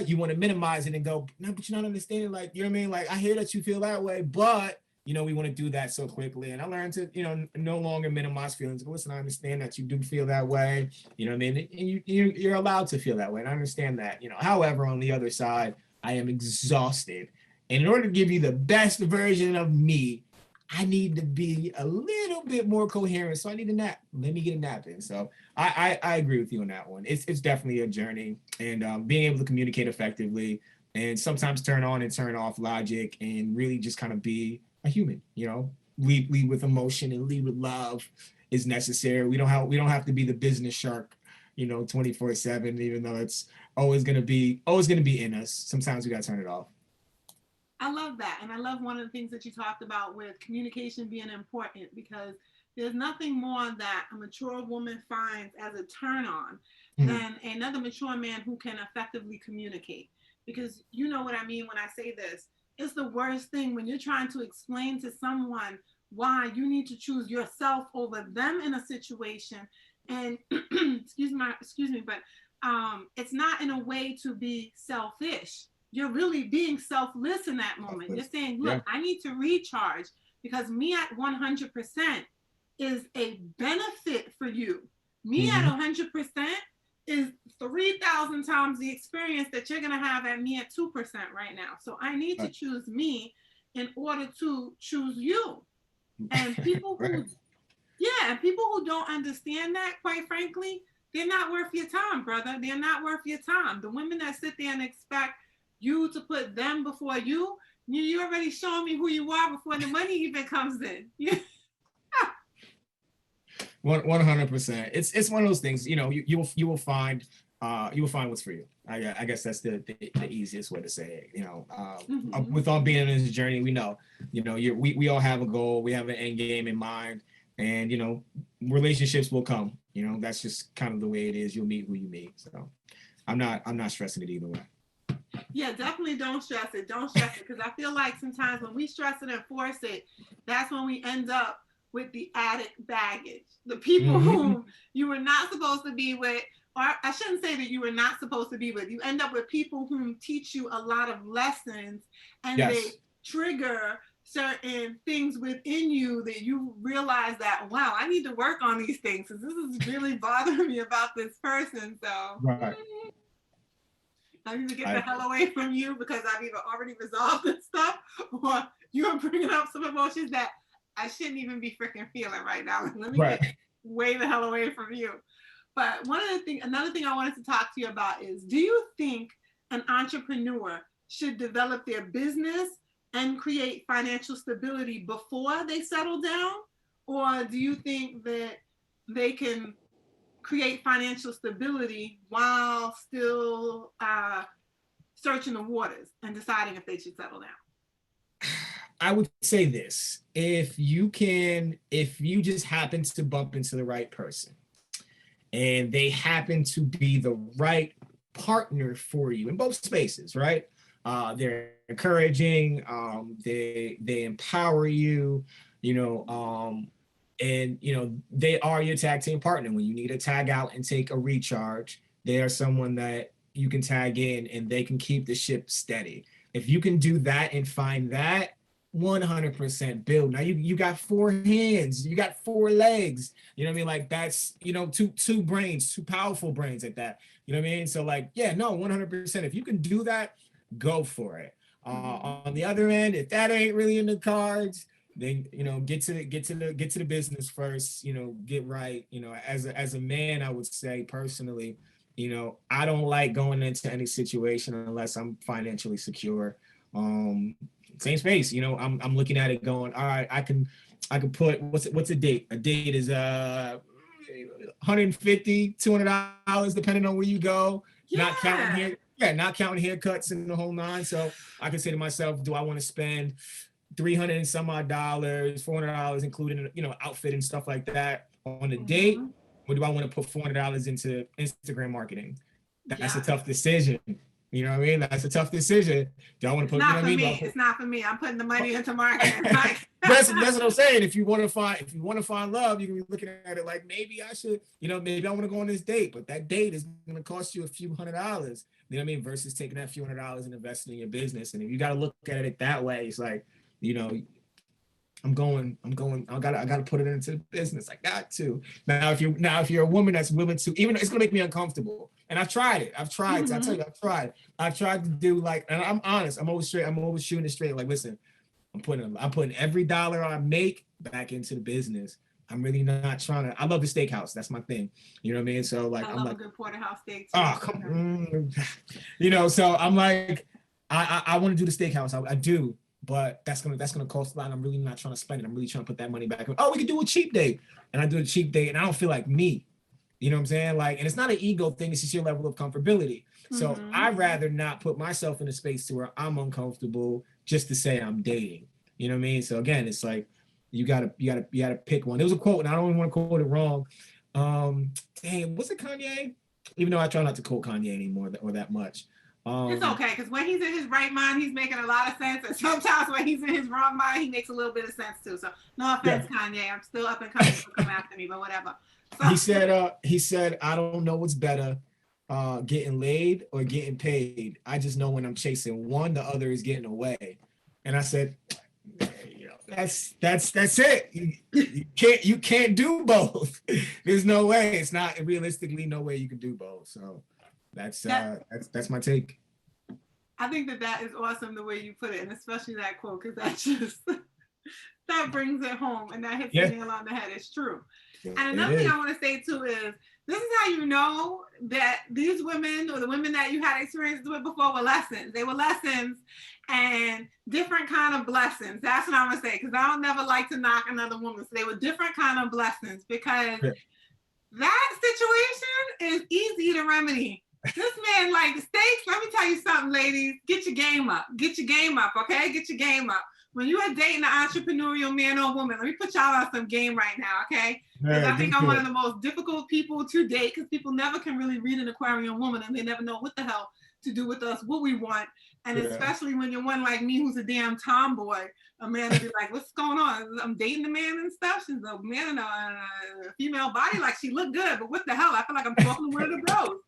you want to minimize it and go, no, but you're not understanding. Like, you know what I mean? Like, I hear that you feel that way, but we want to do that so quickly. And I learned to, no longer minimize feelings. But listen, I understand that you do feel that way. You know what I mean? And you're allowed to feel that way. And I understand that, however, on the other side, I am exhausted. And in order to give you the best version of me, I need to be a little bit more coherent. So I need a nap. Let me get a nap in. So I agree with you on that one. It's definitely a journey, and being able to communicate effectively and sometimes turn on and turn off logic and really just kind of be a human, lead with emotion and lead with love is necessary. We don't have to be the business shark, 24/7, even though it's always going to be in us. Sometimes we got to turn it off. I love that. And I love one of the things that you talked about with communication being important, because there's nothing more that a mature woman finds as a turn on than another mature man who can effectively communicate. Because you know what I mean when I say this. It's the worst thing when you're trying to explain to someone why you need to choose yourself over them in a situation. And excuse me, but it's not in a way to be selfish. You're really being selfless in that moment. You're saying, look, I need to recharge because me at 100% is a benefit for you. Me at 100% is 3,000 times the experience that you're going to have at me at 2% right now. So I need to choose me in order to choose you. And people who, people who don't understand that, quite frankly, they're not worth your time, brother. They're not worth your time. The women that sit there and expect you to put them before you already showing me who you are before the money even comes in. 100%. It's one of those things, you will find what's for you. I guess that's the easiest way to say it. With all being in this journey, we know, we all have a goal, we have an end game in mind, and relationships will come. That's just kind of the way it is. You'll meet who you meet. So I'm not stressing it either way. Yeah, definitely don't stress it. Don't stress it, because I feel like sometimes when we stress it and force it, that's when we end up with the added baggage. The people whom you were not supposed to be with, or I shouldn't say that you were not supposed to be with, you end up with people whom teach you a lot of lessons, and they trigger certain things within you that you realize that, wow, I need to work on these things because this is really bothering me about this person. So I need to get the hell away from you because I've either already resolved this stuff or you're bringing up some emotions that I shouldn't even be freaking feeling right now. Let me get way the hell away from you. But another thing I wanted to talk to you about is, do you think an entrepreneur should develop their business and create financial stability before they settle down? Or do you think that they can create financial stability while still searching the waters and deciding if they should settle down? I would say this: if you just happen to bump into the right person and they happen to be the right partner for you in both spaces, right? They're encouraging, they empower you, and they are your tag team partner. When you need to tag out and take a recharge, they are someone that you can tag in and they can keep the ship steady. If you can do that and find that, 100% build. Now you got 4 hands, you got 4 legs. You know what I mean? Like that's, two brains, 2 powerful brains at that. You know what I mean? So 100%. If you can do that, go for it. On the other end, if that ain't really in the cards, then get to the business first. Get right. As a man, I would say personally, I don't like going into any situation unless I'm financially secure. Same space. I'm looking at it going, all right, I can put what's a date? A date is $150, $200 depending on where you go. Yeah. Not counting haircuts and the whole nine. So I can say to myself, do I want to spend $300 and some odd dollars, $400, including outfit and stuff like that on a date, or do I want to put $400 into Instagram marketing? That's a tough decision. You know what I mean? That's a tough decision. Do I want to put? It's not for me. I'm putting the money into marketing. That's what I'm saying. If you want to find love, you can be looking at it like, maybe I should, maybe I want to go on this date, but that date is going to cost you a few $100. You know what I mean? Versus taking that few $100 and investing in your business. And if you got to look at it that way, it's like, I gotta put it into business. I got to. Now if you're a woman that's willing to, even it's gonna make me uncomfortable. And I've tried it. I tell you, I've tried to do and I'm honest, I'm always shooting it straight. Like, listen, I'm putting every dollar I make back into the business. I'm really not trying to. I love the steakhouse. That's my thing. You know what I mean? So I love a good porterhouse steak too. Oh, come on. So I'm like, I want to do the steakhouse. I do. But that's gonna cost a lot. And I'm really not trying to spend it. I'm really trying to put that money back. Oh, we could do a cheap date, and I do a cheap date, and I don't feel like me. You know what I'm saying? And it's not an ego thing. It's just your level of comfortability. So I'd rather not put myself in a space to where I'm uncomfortable just to say I'm dating. You know what I mean? So again, it's like you gotta pick one. There was a quote, and I don't even want to quote it wrong. Dang, was it Kanye? Even though I try not to quote Kanye anymore or that much. It's okay, because when he's in his right mind, he's making a lot of sense. And sometimes when he's in his wrong mind, he makes a little bit of sense too. So no offense, Kanye. I'm still up and coming to come after me, but whatever. So, he said, I don't know what's better, getting laid or getting paid. I just know when I'm chasing one, the other is getting away. And I said, that's it. You can't do both. There's no way. It's not realistically no way you can do both. So that's my take. I think that is awesome the way you put it, and especially that quote, because that brings it home and that hits the nail on the head. It's true. And another thing I want to say too is this is how you know that these women or the women that you had experiences with before were lessons. They were lessons and different kind of blessings. That's what I'm gonna say, because I don't never like to knock another woman. So they were different kind of blessings, because that situation is easy to remedy. This man like the steaks. Let me tell you something, ladies. Get your game up. Get your game up, okay? Get your game up. When you are dating an entrepreneurial man or woman, let me put y'all on some game right now, okay? Because I think I'm one of the most difficult people to date, because people never can really read an Aquarian woman, and they never know what the hell to do with us, what we want. And especially when you're one like me who's a damn tomboy, a man will be like, what's going on? I'm dating a man and stuff. She's a man in a female body. Like, she looked good, but what the hell? I feel like I'm talking to one of the bros.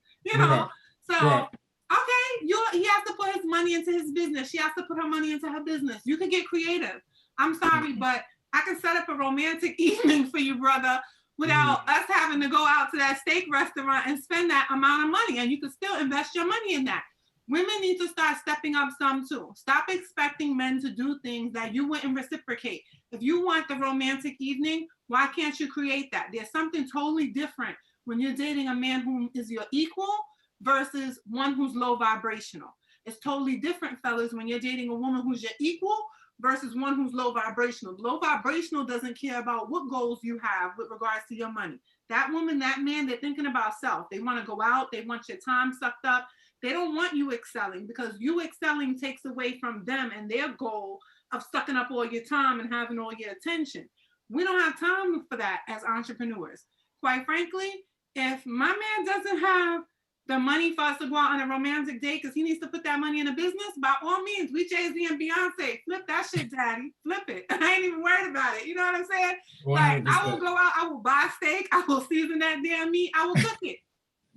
So okay, he has to put his money into his business. She has to put her money into her business. You can get creative. I'm sorry, but I can set up a romantic evening for you, brother, without us having to go out to that steak restaurant and spend that amount of money. And you can still invest your money in that. Women need to start stepping up some too. Stop expecting men to do things that you wouldn't reciprocate. If you want the romantic evening, why can't you create that? There's something totally different when you're dating a man who is your equal versus one who's low vibrational. It's totally different, fellas, when you're dating a woman who's your equal versus one who's low vibrational. Low vibrational doesn't care about what goals you have with regards to your money. That woman, that man, they're thinking about self. They want to go out. They want your time sucked up. They don't want you excelling, because you excelling takes away from them and their goal of sucking up all your time and having all your attention. We don't have time for that as entrepreneurs. Quite frankly, if my man doesn't have the money for us to go out on a romantic date because he needs to put that money in a business, by all means, we Jay-Z and Beyonce, flip that shit, daddy, flip it. I ain't even worried about it. You know what I'm saying? 100%. Like, I will go out, I will buy steak, I will season that damn meat, I will cook it.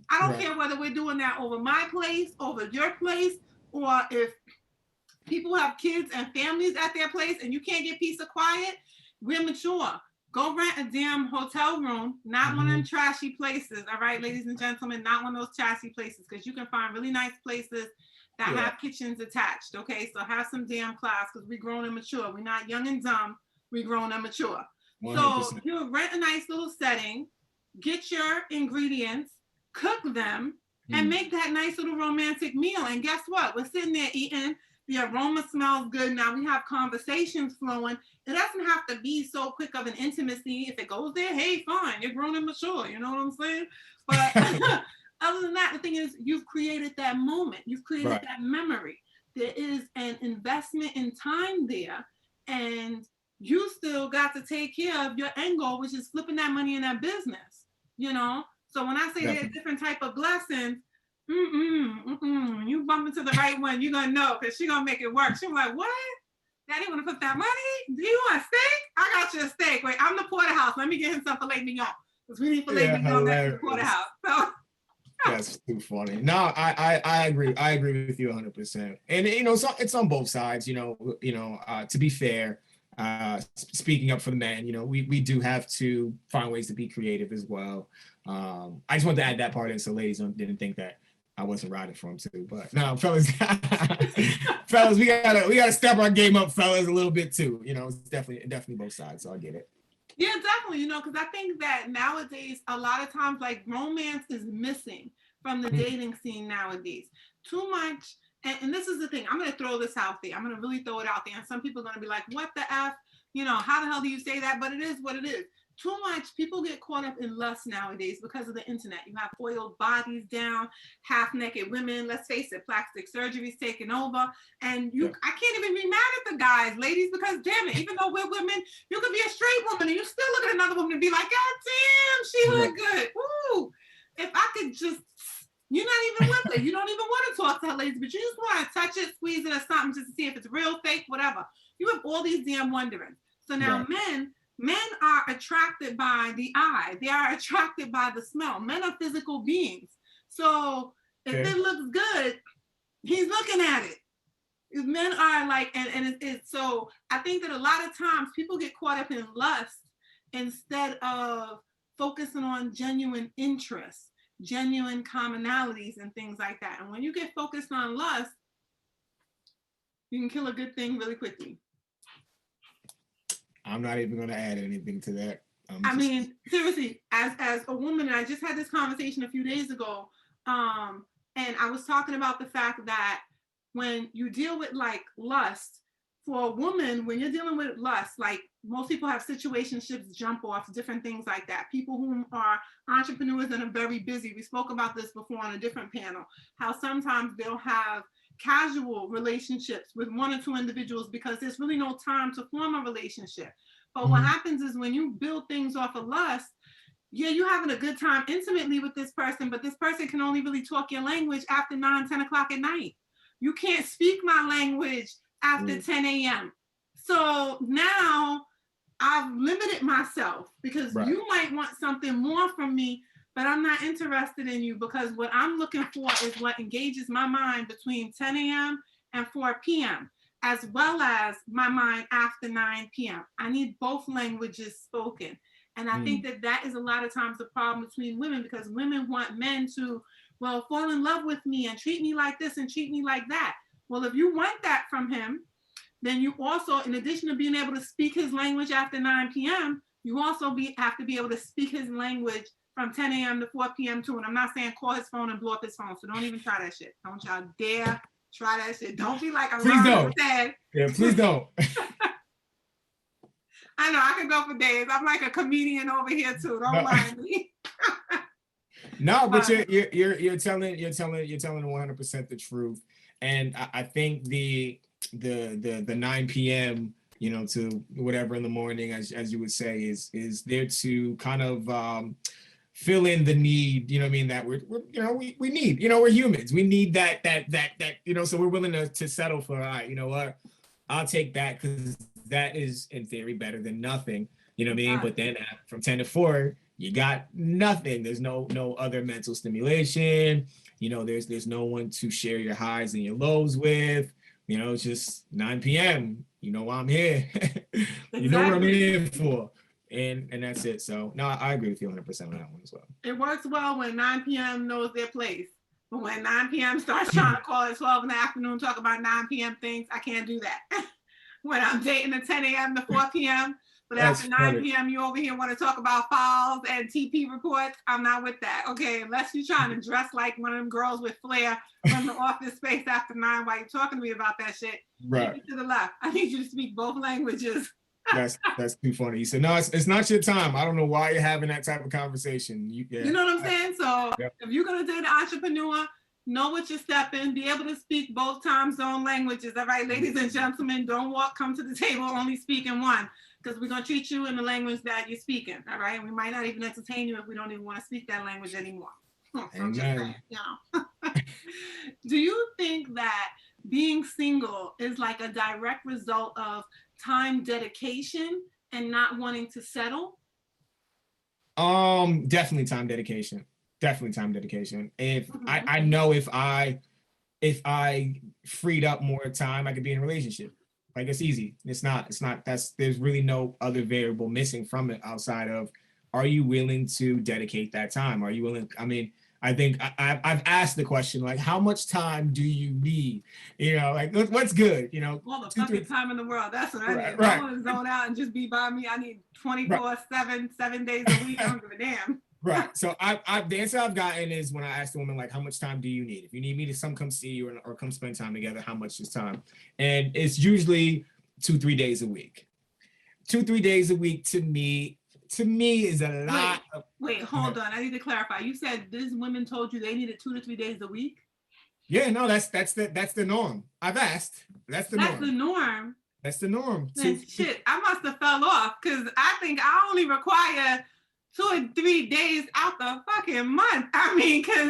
I don't care whether we're doing that over my place, over your place, or if people have kids and families at their place and you can't get peace or quiet, we're mature. Go rent a damn hotel room, not one of them trashy places. All right, ladies and gentlemen, not one of those trashy places, because you can find really nice places that have kitchens attached. Okay, so have some damn class, because we grown and mature. We're not young and dumb. We grown and mature. 100%. So you rent a nice little setting, get your ingredients, cook them, and make that nice little romantic meal. And guess what? We're sitting there eating. The aroma smells good. Now we have conversations flowing. It doesn't have to be so quick of an intimacy. If it goes there, hey, fine. You're grown and mature. You know what I'm saying? But other than that, the thing is, you've created that moment. You've created that memory. There is an investment in time there. And you still got to take care of your end goal, which is flipping that money in that business. You know? So when I say there's different type of blessings, you bump into the right one, you're gonna know, because she's gonna make it work. She's like, what? Daddy wanna put that money? Do you want a steak? I got you a steak. Wait, I'm the porterhouse. Let me get him some filet mignon. Because we need filet mignon next to the porterhouse. So that's too funny. No, I agree. I agree with you 100%. And you know, so it's on both sides. To be fair, speaking up for the men, you know, we do have to find ways to be creative as well. I just wanted to add that part in so ladies didn't think that I wasn't riding for him too. But no, fellas, fellas, we gotta step our game up, fellas, a little bit too. You know, it's definitely both sides. So I get it. Yeah, definitely. You know, because I think that nowadays, a lot of times, like, romance is missing from the dating scene nowadays. Too much. And this is the thing. I'm going to throw this out there. I'm going to really throw it out there. And some people are going to be like, what the F? You know, how the hell do you say that? But it is what it is. Too much. People get caught up in lust nowadays because of the internet. You have oiled bodies down, half-naked women. Let's face it, plastic surgery's taking over. And I can't even be mad at the guys, ladies, because damn it, even though we're women, you could be a straight woman and you still look at another woman and be like, God damn, she look good. Woo! If I could just, you're not even with it. You don't even want to talk to her, ladies, but you just want to touch it, squeeze it or something just to see if it's real, fake, whatever. You have all these damn wonderings. So now men are attracted by the eye. They are attracted by the smell. Men are physical beings. So if it looks good, he's looking at it. Men are like, and it's so I think that a lot of times people get caught up in lust instead of focusing on genuine interests, genuine commonalities and things like that. And when you get focused on lust, you can kill a good thing really quickly. I'm not even going to add anything to that. I mean, seriously, as a woman, and I just had this conversation a few days ago, and I was talking about the fact that when you deal with like lust, for a woman, when you're dealing with lust, like most people have situationships, jump offs, different things like that. People who are entrepreneurs and are very busy. We spoke about this before on a different panel, how sometimes they'll have casual relationships with one or two individuals because there's really no time to form a relationship. But what happens is when you build things off of lust, you're having a good time intimately with this person, but this person can only really talk your language after 9, 10 o'clock at night. You can't speak my language after 10 a.m. So now I've limited myself because you might want something more from me, but I'm not interested in you because what I'm looking for is what engages my mind between 10 a.m. and 4 p.m., as well as my mind after 9 p.m. I need both languages spoken. And I think that is a lot of times the problem between women, because women want men to, well, fall in love with me and treat me like this and treat me like that. Well, if you want that from him, then you also, in addition to being able to speak his language after 9 p.m., you also have to be able to speak his language from 10 a.m. to 4 p.m. too. And I'm not saying call his phone and blow up his phone. So don't even try that shit. Don't y'all dare try that shit. Don't be like Alona said. Yeah, please don't. I know, I could go for days. I'm like a comedian over here too. Don't mind me. No, but you're telling 100% the truth. And I think the 9 p.m., you know, to whatever in the morning, as you would say, is there to kind of fill in the need, you know what I mean, that we need, you know, we're humans. We need that, you know, so we're willing to settle for, all right, you know what, I'll take that because that is in theory better than nothing, you know what I mean? But then from 10 to 4, you got nothing. There's no other mental stimulation. You know, there's no one to share your highs and your lows with. You know, it's just 9 p.m. You know why I'm here. You know what I'm here for. And that's it. So, no, I agree with you 100% on that one as well. It works well when 9 p.m. knows their place. But when 9 p.m. starts trying to call at 12 in the afternoon, talk about 9 p.m. things, I can't do that. When I'm dating at 10 a.m. to 4 p.m., but after 9 p.m., you over here want to talk about files and TP reports, I'm not with that. Okay, unless you're trying to dress like one of them girls with flair from the office space after 9 while you're talking to me about that shit, right. take it to the left. I need you to speak both languages. That's too funny. He said, no, it's not your time. I don't know why you're having that type of conversation. You know what I'm saying? So yep. If you're going to date an entrepreneur, know what you're stepping, be able to speak both time zone languages. All right, ladies and gentlemen, don't come to the table only speaking one, because we're going to treat you in the language that you're speaking. All right, we might not even entertain you if we don't even want to speak that language anymore. Amen. Do you think that being single is like a direct result of time dedication and not wanting to settle? Definitely time dedication. Definitely time dedication. If I know if I freed up more time, I could be in a relationship. Like, it's easy. It's not, there's really no other variable missing from it outside of, are you willing to dedicate that time? Are you willing? I mean, I think I've asked the question, like, how much time do you need? You know, like, what's good? You know, all the fucking time in the world. That's what I need. Right. I want to zone out and just be by me. I need 24/7, 7 days a week. I don't give a damn. Right. So the answer I've gotten is, when I ask the woman, like, how much time do you need? If you need me to come see you or come spend time together, how much is time? And it's usually 2-3 days a week. 2-3 days a week to me is a lot. Wait, hold on. I need to clarify. You said these women told you they needed 2 to 3 days a week? Yeah, no, that's the norm. I've asked. That's the norm. That's the norm. Shit, I must have fell off, because I think I only require 2 or 3 days out the fucking month. I mean, because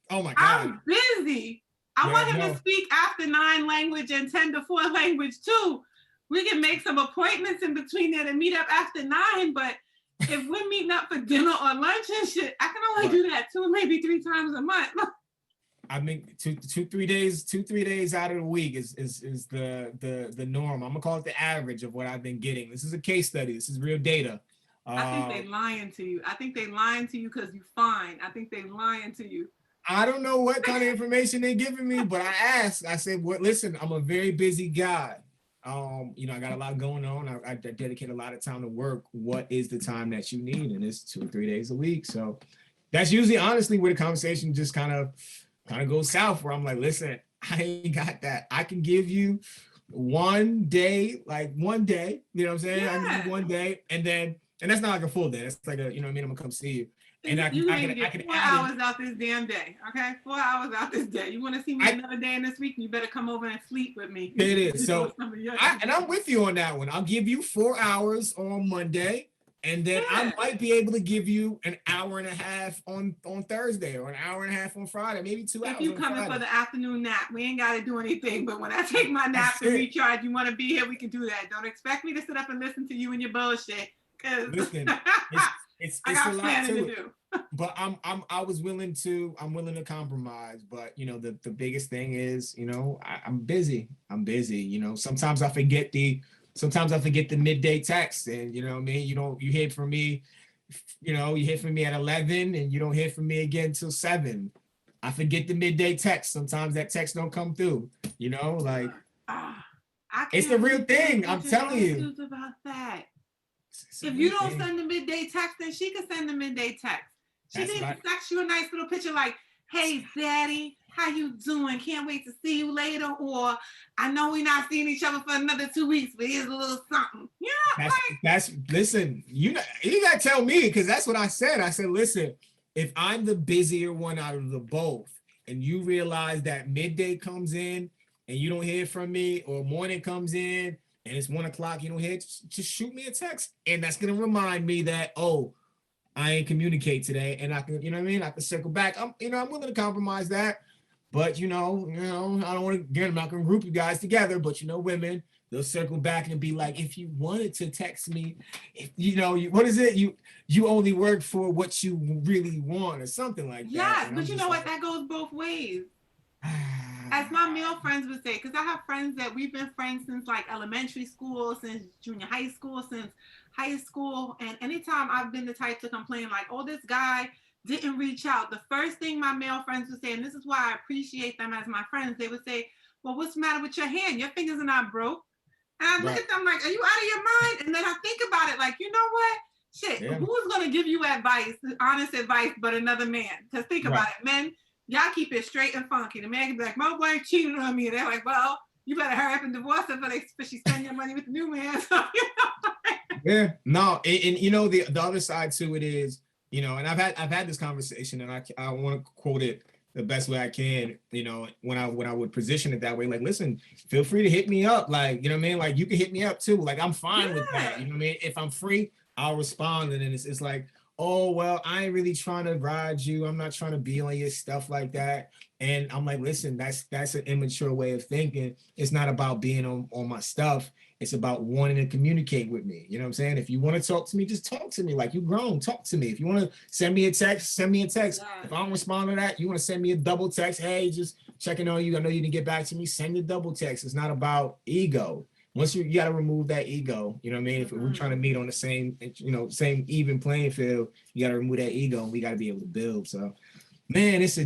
oh my God. I'm busy. I want him to speak after 9 language and 10 to 4 language too. We can make some appointments in between there to meet up after 9, but if we're meeting up for dinner or lunch and shit, I can only do that 2 or maybe 3 times a month. I mean, 2-3 days out of the week is the norm. I'm gonna call it the average of what I've been getting. This is a case study. This is real data. I think they lying to you. I think they lying to you because you fine. I think they lying to you. I don't know what kind of information they're giving me, but I asked. I said, "What? Listen, I'm a very busy guy. You know, I got a lot going on. I dedicate a lot of time to work. What is the time that you need?" And it's 2 or 3 days a week. So that's usually, honestly, where the conversation just kind of goes south, where I'm like, "Listen, I ain't got that. I can give you one day, like one day. You know what I'm saying? I can give you one day, and that's not like a full day. That's like a, you know what I mean? I'm gonna come see you. And I can 4 hours out this damn day, okay? 4 hours out this day. You want to see me another day in this week? You better come over and sleep with me. It is. So, I'm with you on that one. I'll give you 4 hours on Monday, and then I might be able to give you an hour and a half on Thursday, or an hour and a half on Friday, maybe 2 hours. If you coming for the afternoon nap, we ain't got to do anything. But when I take my nap to recharge, you want to be here, we can do that. Don't expect me to sit up and listen to you and your bullshit. Listen, it's a lot to it. But I'm willing to compromise. But you know, the biggest thing is, you know, I'm busy. You know, sometimes I forget the midday text, and you know what I mean, you hear from me, you know, you hear from me at 11 and you don't hear from me again till 7. I forget the midday text. Sometimes that text don't come through, you know, like it's the real thing. I'm telling you. About that. If you don't send the midday text, then she can send the midday text. She needs to text you a nice little picture like, "Hey, daddy, how you doing? Can't wait to see you later." Or, "I know we're not seeing each other for another 2 weeks, but here's a little something." Yeah, listen, you gotta tell me, because that's what I said. I said, listen, if I'm the busier one out of the both, and you realize that midday comes in and you don't hear from me, or morning comes in and it's 1 o'clock, you don't hear, just shoot me a text. And that's going to remind me that, oh, I ain't communicate today. And I can, you know what I mean? I can circle back. I'm willing to compromise that. But, you know, I don't want to, again, I'm not going to group you guys together, but, you know, women, they'll circle back and be like, if you wanted to text me, if, you know, what is it? You only work for what you really want, or something like that. Yes, but you know what? That goes both ways. As my male friends would say, because I have friends that we've been friends since like elementary school, since junior since high school. And anytime I've been the type to complain like, "Oh, this guy didn't reach out, the first thing my male friends would say, and this is why I appreciate them as my friends, they would say, well, what's the matter with your hand? Your fingers are not broke. And I look at them like, are you out of your mind? And then I think about it like, you know what? Shit, who's going to give you advice, honest advice, but another man? Because think about it, men, y'all keep it straight and funky. The man can be like, my wife cheated on me. And they're like, well, you better hurry up and divorce her before she spend your money with the new man. So, you know? Yeah, no, and you know, the other side to it is, you know, and I've had this conversation, and I want to quote it the best way I can, you know, when I would position it that way, like, listen, feel free to hit me up, like, you know what I mean, like, you can hit me up too, like, I'm fine with that, you know what I mean, if I'm free, I'll respond. And then it's like, oh, well, I ain't really trying to ride you, I'm not trying to be on your stuff like that. And I'm like, listen, that's an immature way of thinking. It's not about being on my stuff. It's about wanting to communicate with me. You know what I'm saying? If you want to talk to me, just talk to me. Like, you grown, talk to me. If you want to send me a text, send me a text. If I don't respond to that, you want to send me a double text. Hey, just checking on you. I know you didn't get back to me. Send a double text. It's not about ego. Once you got to remove that ego, you know what I mean? If we're trying to meet on the same, you know, same even playing field, you got to remove that ego, and we got to be able to build. So, man, it's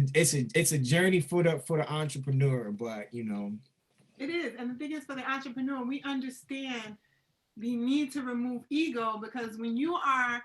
a journey for the entrepreneur, but you know, it is. And the thing is, for the entrepreneur, we understand the need to remove ego, because when you are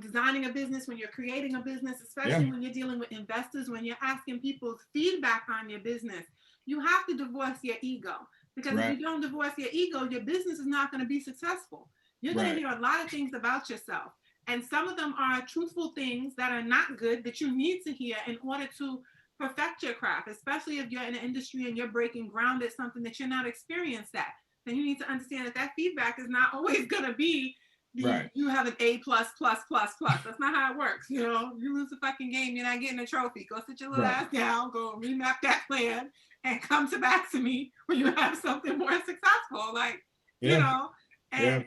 designing a business, when you're creating a business, especially when you're dealing with investors, when you're asking people's feedback on your business, you have to divorce your ego. Because if you don't divorce your ego, your business is not going to be successful. You're going to hear a lot of things about yourself. And some of them are truthful things that are not good that you need to hear in order to perfect your craft, especially if you're in an industry and you're breaking ground at something that you're not experienced at. Then you need to understand that that feedback is not always going to be you have an A+++++. That's not how it works. You know, you lose the fucking game, you're not getting a trophy. Go sit your little ass down, go remap that plan, and come back to me when you have something more successful. Like, you know, and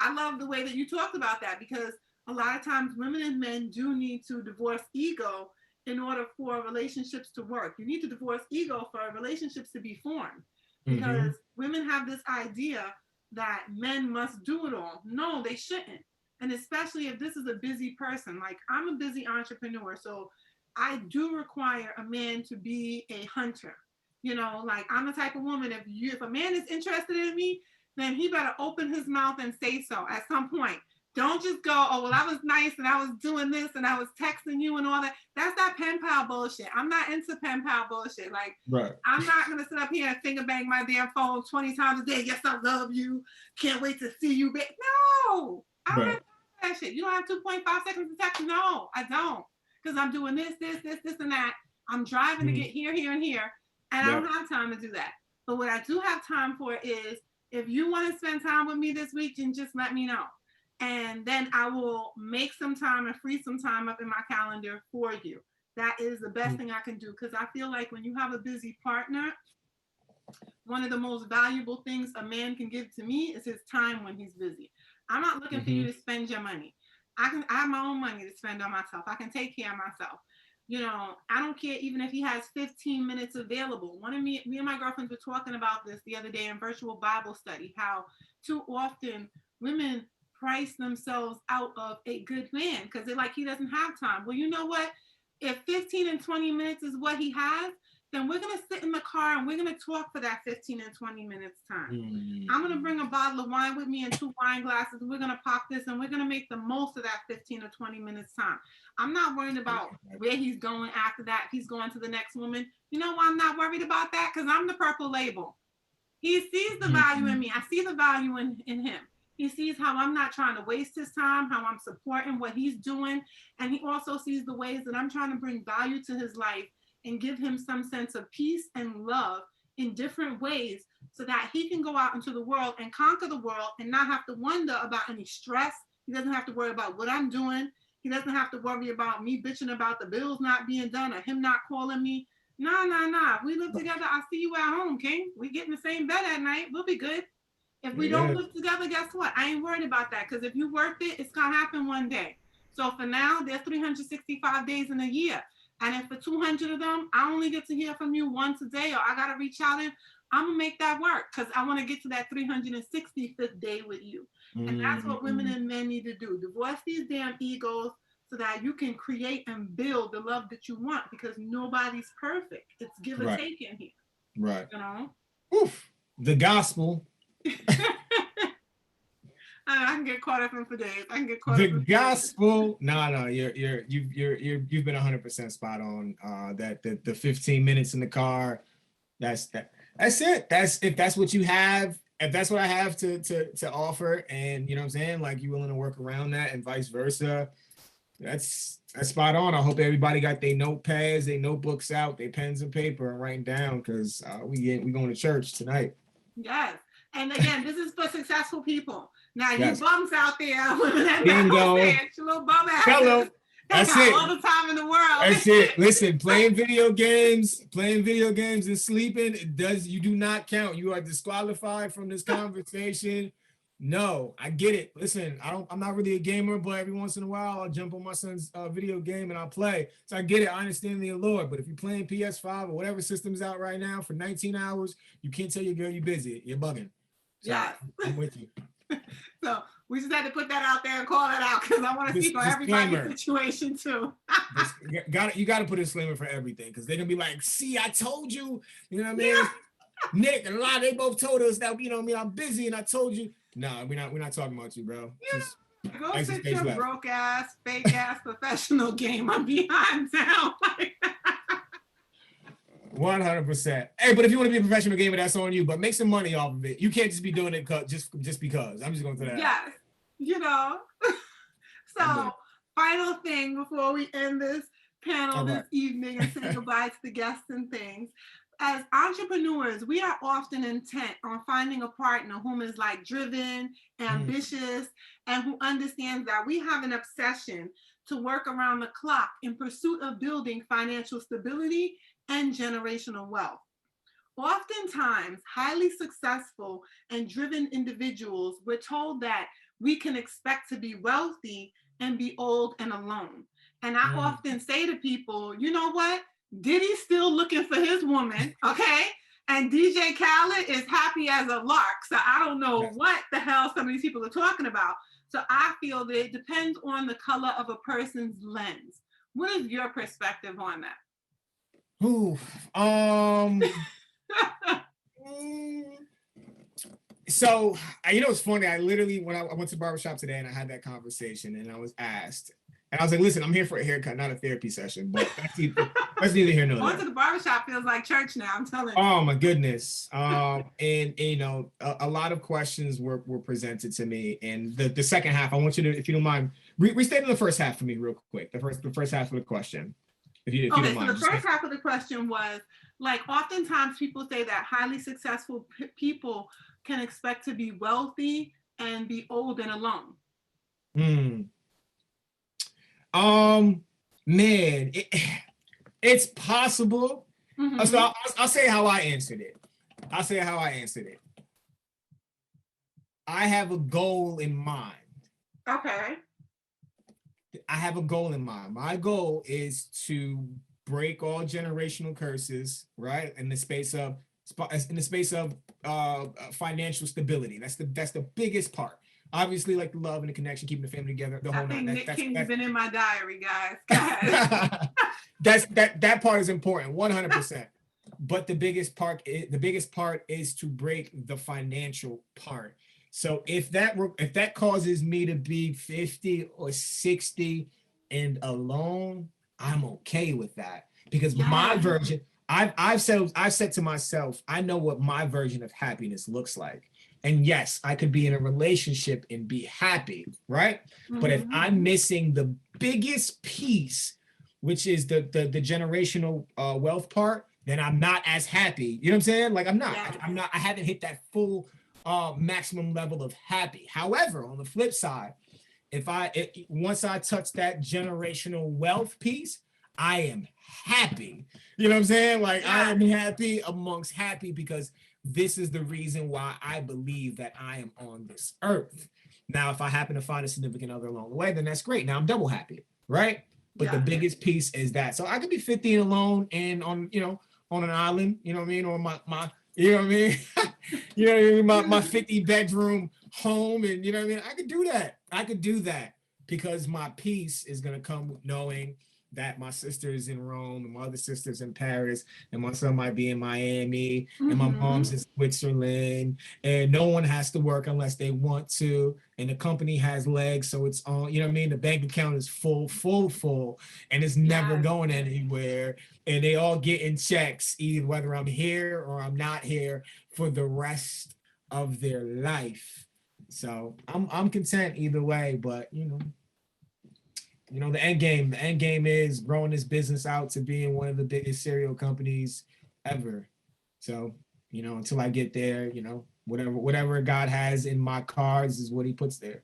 I love the way that you talked about that, because a lot of times women and men do need to divorce ego in order for relationships to work. You need to divorce ego for relationships to be formed, because women have this idea that men must do it all. No, they shouldn't. And especially if this is a busy person, like I'm a busy entrepreneur, so I do require a man to be a hunter. You know, like I'm the type of woman, if a man is interested in me, then he better open his mouth and say so at some point. Don't just go, oh, well, I was nice and I was doing this and I was texting you and all that. That's not pen pal bullshit. I'm not into pen pal bullshit. Like, I'm not going to sit up here and finger bang my damn phone 20 times a day. Yes, I love you. Can't wait to see you. No, I don't have that shit. You don't have 2.5 seconds to text? No, I don't. Because I'm doing this, and that. I'm driving to get here, and here. And I don't have time to do that. But what I do have time for is, if you want to spend time with me this week, then just let me know. And then I will make some time and free some time up in my calendar for you. That is the best thing I can do, because I feel like when you have a busy partner, one of the most valuable things a man can give to me is his time when he's busy. I'm not looking for you to spend your money. I have my own money to spend on myself. I can take care of myself. You know, I don't care even if he has 15 minutes available. Me and my girlfriends were talking about this the other day in virtual Bible study, how too often women price themselves out of a good man because they're like, he doesn't have time. Well, you know what? If 15 and 20 minutes is what he has, then we're going to sit in the car and we're going to talk for that 15 and 20 minutes time. I'm going to bring a bottle of wine with me and 2 wine glasses. We're going to pop this and we're going to make the most of that 15 or 20 minutes time. I'm not worried about where he's going after that. If he's going to the next woman. You know why I'm not worried about that? Because I'm the purple label. He sees the value in me. I see the value in him. He sees how I'm not trying to waste his time, how I'm supporting what he's doing. And he also sees the ways that I'm trying to bring value to his life and give him some sense of peace and love in different ways so that he can go out into the world and conquer the world and not have to wonder about any stress. He doesn't have to worry about what I'm doing. He doesn't have to worry about me bitching about the bills not being done or him not calling me. Nah. We live together. I'll see you at home, King. We get in the same bed at night. We'll be good. If we don't live together, guess what? I ain't worried about that, because if you work it, it's going to happen one day. So for now, there's 365 days in a year. And if for 200 of them, I only get to hear from you once a day, or I got to reach out and I'm going to make that work, because I want to get to that 365th day with you. And that's what women and men need to do. Divorce these damn egos. so that you can create and build the love that you want, because nobody's perfect. It's give and take in here. Right. You know? Oof. The gospel. I can get caught up in for days. The gospel. No, you've been 100% spot on. That the 15 minutes in the car. That's it. If that's what you have. If that's what I have to offer, and you know what I'm saying, like you willing to work around that, and vice versa. That's spot on. I hope everybody got their notepads, their notebooks out, their pens and paper, and writing down, because we going to church tonight. Yes. And again, this is for successful people. Now, you bums out there, women that little bum asses. Hello. That's it. All the time in the world. That's it. Listen, playing video games and sleeping, you do not count. You are disqualified from this conversation. No, I get it. Listen, I'm not really a gamer, but every once in a while I'll jump on my son's video game and I'll play. So I get it. I understand the allure. But if you're playing PS5 or whatever system's out right now for 19 hours, you can't tell your girl you're busy. You're bugging. So yeah. I'm with you. So we just had to put that out there and call that out, because I want to speak on everybody's situation too. You got to put a disclaimer for everything, because they're gonna be like, "See, I told you." You know what I mean? Yeah. Nick and Alana, they both told us that, you know what I mean, I'm busy, and I told you. No, we're not talking about you, bro. Just go sit your broke ass, fake ass professional game on behind town. 100%. Hey, but if you want to be a professional gamer, that's on you. But make some money off of it. You can't just be doing it just because. I'm just going to say that. Yes, you know. So, final thing before we end this panel this evening and say goodbye to the guests and things. As entrepreneurs, we are often intent on finding a partner whom is like driven, ambitious, and who understands that we have an obsession to work around the clock in pursuit of building financial stability and generational wealth. Oftentimes, highly successful and driven individuals, we're told that we can expect to be wealthy and be old and alone. And I often say to people, you know what? Diddy's still looking for his woman, okay? And DJ Khaled is happy as a lark. So I don't know what the hell some of these people are talking about. So I feel that it depends on the color of a person's lens. What is your perspective on that? Ooh, so you know, it's funny. I literally, when I went to the barbershop today and I had that conversation, and I was asked, and I was like, listen, I'm here for a haircut, not a therapy session, but that's neither here nor there. Going to the barbershop feels like church now, I'm telling you. Oh my goodness. And you know, a lot of questions were presented to me, and the second half, I want you to, if you don't mind, restate the first half for me real quick. The first half of the question. If you don't mind. So the first half of the question was, like, oftentimes people say that highly successful people can expect to be wealthy and be old and alone. Man, it's possible. So I'll say how I answered it. I have a goal in mind. Okay. I have a goal in mind. My goal is to break all generational curses, right? In the space of financial stability. That's the biggest part. Obviously, like the love and the connection, keeping the family together. The whole night. Nic King's been in my diary, guys. that part is important, 100%. But the biggest part is to break the financial part. So if that causes me to be 50 or 60 and alone, I'm okay with that, because my version, I've said to myself, I know what my version of happiness looks like. And yes, I could be in a relationship and be happy, right? But if I'm missing the biggest piece, which is the generational wealth part, then I'm not as happy. You know what I'm saying? Like I haven't hit that full maximum level of happy. However, on the flip side, once I touch that generational wealth piece, I am happy. You know what I'm saying? Like I am happy amongst happy, because this is the reason why I believe that I am on this earth. Now, if I happen to find a significant other along the way, then that's great. Now I'm double happy, right? But the biggest piece is that. So I could be 50 and alone and on an island, you know what I mean? Or my you know what I mean? You know what I mean? My 50 bedroom home, and you know what I mean? I could do that. because my peace is gonna come knowing that my sister is in Rome and my other sister's in Paris and my son might be in Miami and my mom's in Switzerland and no one has to work unless they want to and the company has legs so it's on, you know what I mean? The bank account is full and it's never going anywhere and they all getting checks either whether I'm here or I'm not here for the rest of their life. So I'm content either way, but the end game is growing this business out to being one of the biggest cereal companies ever. So, until I get there, whatever God has in my cards is what he puts there.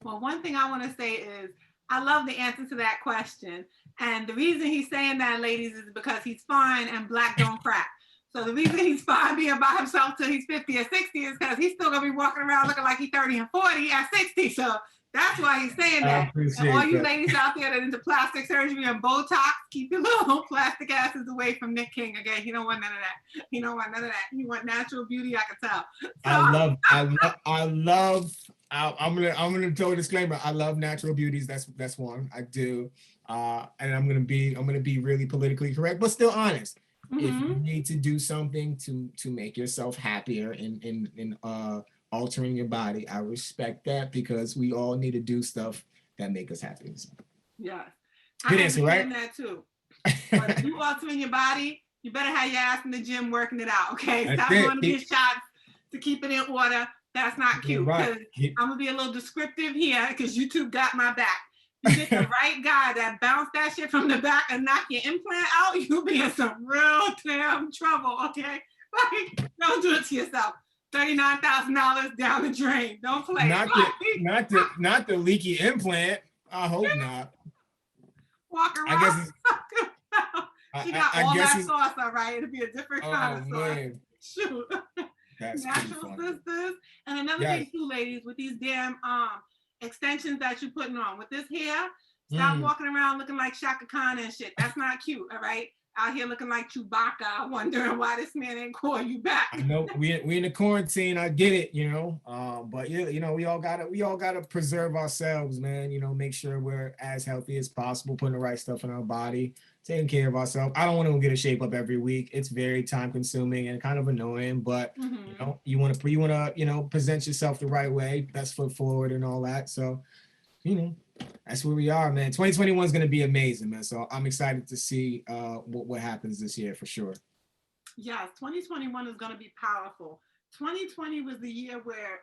Well, one thing I want to say is I love the answer to that question. And the reason he's saying that, ladies, is because he's fine and black don't crack. So the reason he's fine being by himself till he's 50 or 60 is because he's still going to be walking around looking like he's 30 and 40 at 60. So that's why he's saying that. And all you ladies out there that into plastic surgery and Botox, keep your little plastic asses away from Nic King. Again, he don't want none of that. He don't want none of that. He want natural beauty, I can tell. So, I'm gonna throw a disclaimer. I love natural beauties. That's one I do. And I'm gonna be really politically correct, but still honest. If you need to do something to make yourself happier in altering your body, I respect that because we all need to do stuff that make us happy. Yeah. Good answer, right? That too. But if you altering your body, you better have your ass in the gym working it out, okay? Stop going to get shots to keep it in order. That's not cute. Right. I'm going to be a little descriptive here because YouTube got my back. You get the right guy that bounce that shit from the back and knock your implant out, you'll be in some real damn trouble, okay? Like, don't do it to yourself. $39,000 down the drain. Don't play. Not the leaky implant. I hope not. Walk around. She got all that sauce, all right. It'll be a different kind of sauce. Man. Shoot. That's natural sisters. And another thing too, ladies, with these damn extensions that you're putting on with this hair, stop walking around looking like Shaka Khan and shit. That's not cute, all right? Out here looking like Chewbacca, wondering why this man ain't call you back. I know we in the quarantine. I get it, but we all gotta preserve ourselves, man. Make sure we're as healthy as possible, putting the right stuff in our body, taking care of ourselves. I don't want to get a shape up every week. It's very time consuming and kind of annoying, but you want to present yourself the right way, best foot forward, and all that. So, that's where we are, man. 2021 is going to be amazing, man. So I'm excited to see what happens this year for sure. Yes, 2021 is going to be powerful. 2020 was the year where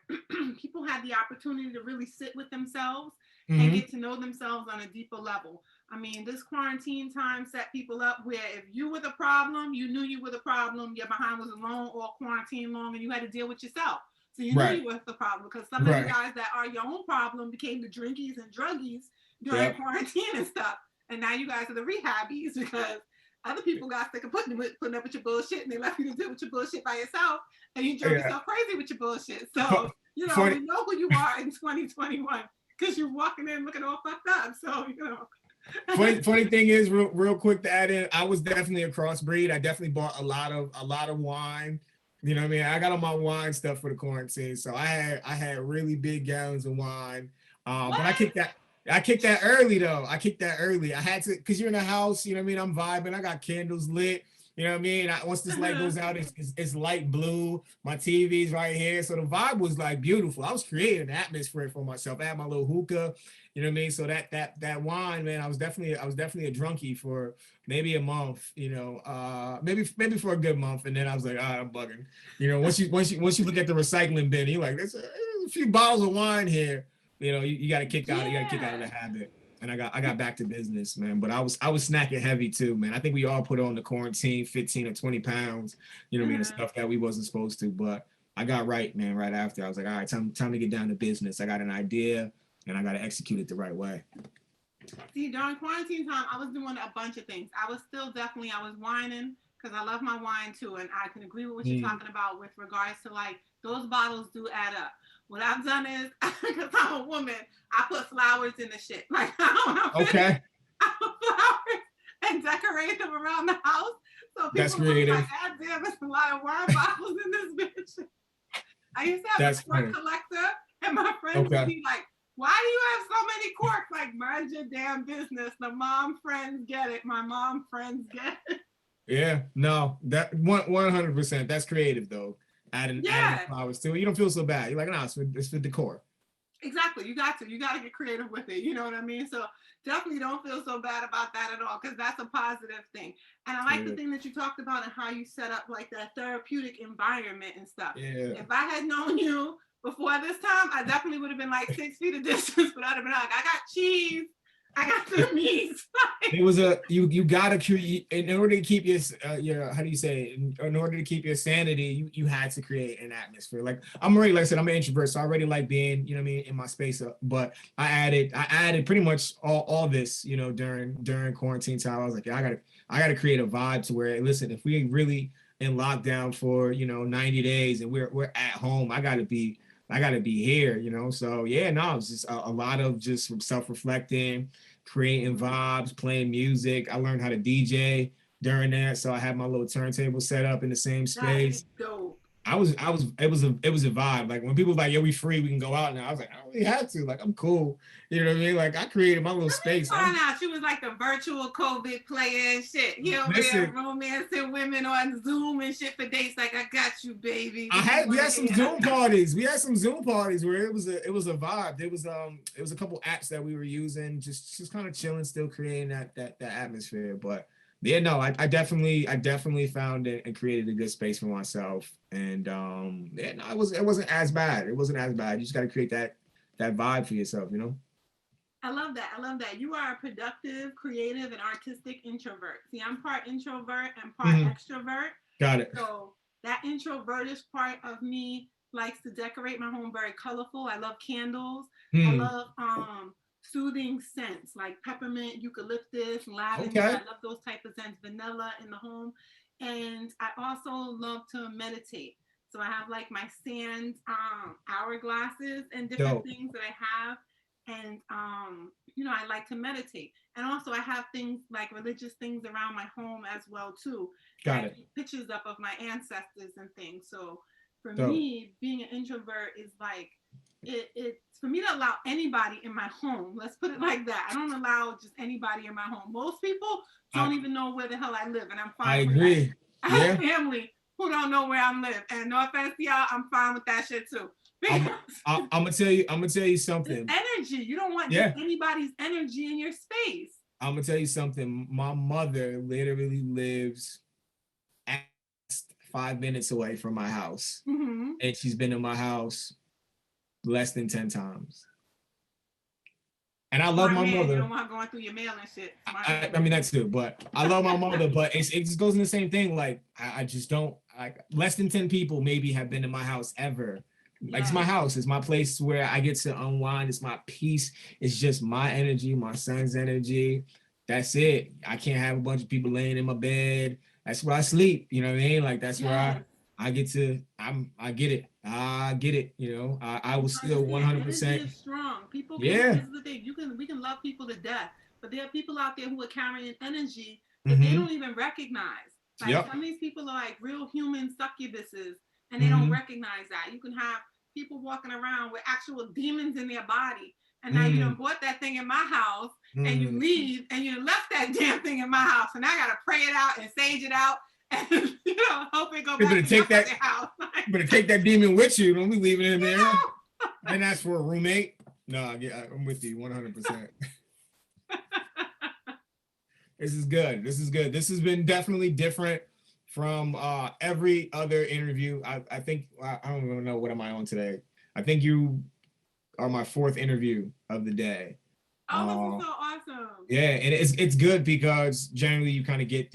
people had the opportunity to really sit with themselves and get to know themselves on a deeper level. I mean, this quarantine time set people up where if you were the problem, you knew you were the problem, your behind was alone or quarantine long, and you had to deal with yourself. So you knew you were the problem because some of you guys that are your own problem became the drinkies and druggies during quarantine and stuff. And now you guys are the rehabbies because other people got sick of putting up with your bullshit and they left you to deal with your bullshit by yourself and you drove yourself crazy with your bullshit. So, we know who you are in 2021 because you're walking in looking all fucked up. So, Funny thing is, real quick to add in, I was definitely a crossbreed. I definitely bought a lot of wine. You know what I mean? I got on my wine stuff for the quarantine, so I had really big gallons of wine. But I kicked that early though. I had to, because you're in the house. You know what I mean? I'm vibing. I got candles lit. You know what I mean? Once this light goes out, it's light blue. My TV's right here, so the vibe was like beautiful. I was creating an atmosphere for myself. I had my little hookah. You know what I mean? So that wine, man, I was definitely a drunkie for maybe a month. Maybe for a good month, and then I was like, I'm bugging. Once you look at the recycling bin, you're like, there's a few bottles of wine here. You got to kick out. You got to kick out of the habit. And I got back to business, man. But I was snacking heavy too, man. I think we all put on the quarantine 15 or 20 pounds. You know what I mean? The stuff that we wasn't supposed to. But I got right, man. Right after, I was like, all right, time to get down to business. I got an idea. And I got to execute it the right way. See, during quarantine time, I was doing a bunch of things. I was whining because I love my wine too. And I can agree with what you're talking about with regards to like, those bottles do add up. What I've done is, because I'm a woman, I put flowers in the shit. Like, I put flowers and decorate them around the house. So people are like, God damn, there's a lot of wine bottles in this bitch. I used to have a fruit collector. And my friends would be like, Why do you have so many quirks? Like, mind your damn business. The mom friends get it. My mom friends get it. Yeah, no, that 100%. That's creative though. Adding Yeah, flowers to it, you don't feel so bad. You're like, nah, it's for decor. exactly. You got to get creative with it. You know what I mean? So definitely don't feel so bad about that at all, because that's a positive thing. And I like the Yeah, thing that you talked about and how you set up like that therapeutic environment and stuff. yeah. If I had known you before this time, I definitely would have been like 6 feet of distance, but I'd have been like, I got cheese, I got the meat. It was a you gotta create in order to keep your how do you say it? In order to keep your sanity, you had to create an atmosphere. Like I'm already, like I said, I'm an introvert, so I already like being, you know what I mean, in my space. But I added pretty much all this, during quarantine time. I was like, yeah, I gotta create a vibe to where, listen, if we really in lockdown for 90 days and we're at home, I gotta be here, So yeah, no, it's just a lot of just self-reflecting, creating vibes, playing music. I learned how to DJ during that, so I had my little turntable set up in the same That is space. dope. It was a vibe. Like when people were like, "Yo, we free, we can go out now." I was like, I don't really have to. Like I'm cool. You know what I mean? Like I created my little space. Find out she was like the virtual COVID player and shit. He over there Listen, romancing women on Zoom and shit for dates. Like, I got you, baby. we had some Zoom parties. We had some Zoom parties where it was a vibe. It was a couple apps that we were using, just kind of chilling, still creating that atmosphere. But yeah, no, I definitely found it and created a good space for myself. And yeah, no, it wasn't as bad. It wasn't as bad. You just got to create that vibe for yourself. I love that. I love that. You are a productive, creative, and artistic introvert. See, I'm part introvert and part Mhm. extrovert. Got it. So that introvertish part of me likes to decorate my home very colorful. I love candles. I Hmm. love soothing scents like peppermint, eucalyptus, lavender. Okay. I love those type of scents, vanilla in the home. And I also love to meditate. So I have like my sand hourglasses and different Dope. things that I have. And I like to meditate. And also I have things like religious things around my home as well too. And Got I it. keep pictures up of my ancestors and things. So for Dope. me, being an introvert is like it's for me to allow anybody in my home. Let's put it like that. I don't allow just anybody in my home. Most people I don't even know where the hell I live, and I'm I fine with that. agree. I have Yeah. family who don't know where I live, and no offense to y'all, I'm fine with that shit too. I'm Because I'm gonna tell you. I'm gonna tell you it's something. energy. You don't want just Yeah. anybody's energy in your space. I'm gonna tell you something. My mother literally lives at 5 minutes away from my house, Mm-hmm. and she's been in my house less than 10 times. And I love Smart my man, you mother. don't want going through your mail and shit. Smart I man. mean that's too, but I love my mother. But it just goes in the same thing. Like I just don't. Less than 10 people maybe have been in my house ever. Like it's Yeah. my house. It's my place where I get to unwind. It's my peace. It's just my energy, my son's energy. That's it. I can't have a bunch of people laying in my bed. That's where I sleep. You know what I mean? Like that's where Yes. I get to. I get it. I get it. I will still Understand, energy 100%. is strong. People can, Yeah. this is the thing, we can love people to death, but there are people out there who are carrying energy that they Mm-hmm. don't even recognize. Like Yep. some of these people are like real human succubuses, and they don't Mm-hmm. recognize that. You can have people walking around with actual demons in their body, and now you Mm-hmm. done bought that thing in my house, and you Mm-hmm. leave, and you left that damn thing in my house, and I gotta pray it out and sage it out, and hope it go You back better to your take that. fucking house. You better take that demon with you. Don't be leaving it in You there. know? And ask for a roommate. No, I'm with you 100%. This is good. This is good. This has been definitely different from every other interview. I think I don't even know what am I on today. I think you are my fourth interview of the day. Oh, this is so awesome. Yeah, and it's good because generally you kind of get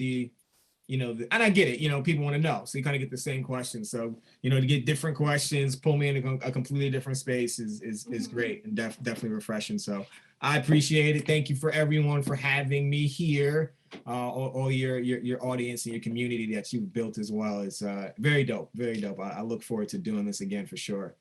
and I get it, people want to know. So you kind of get the same questions. So, to get different questions, pull me in a completely different space is great and definitely refreshing. So I appreciate it. Thank you for everyone for having me here. All your audience and your community that you've built as well. It's very dope, very dope. I look forward to doing this again for sure.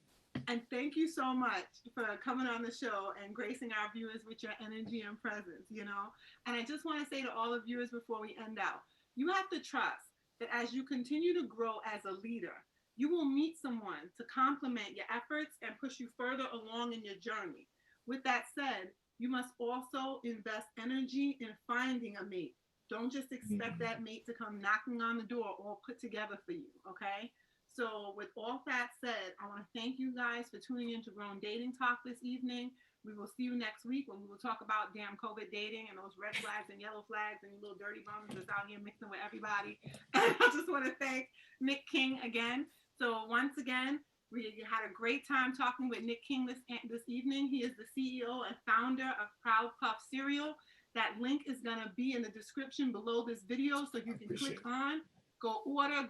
And thank you so much for coming on the show and gracing our viewers with your energy and presence, And I just want to say to all the viewers before we end out, you have to trust that as you continue to grow as a leader, you will meet someone to complement your efforts and push you further along in your journey. With that said, you must also invest energy in finding a mate. Don't just expect that mate to come knocking on the door all put together for you, okay? So with all that said, I want to thank you guys for tuning in to Grown Dating Talk this evening. We will see you next week when we will talk about damn COVID dating and those red flags and yellow flags and you little dirty bums that's out here mixing with everybody. And I just want to thank Nic King again. So once again, we had a great time talking with Nic King this evening. He is the CEO and founder of Proud Puff Cereal. That link is going to be in the description below this video, so you can click on, go order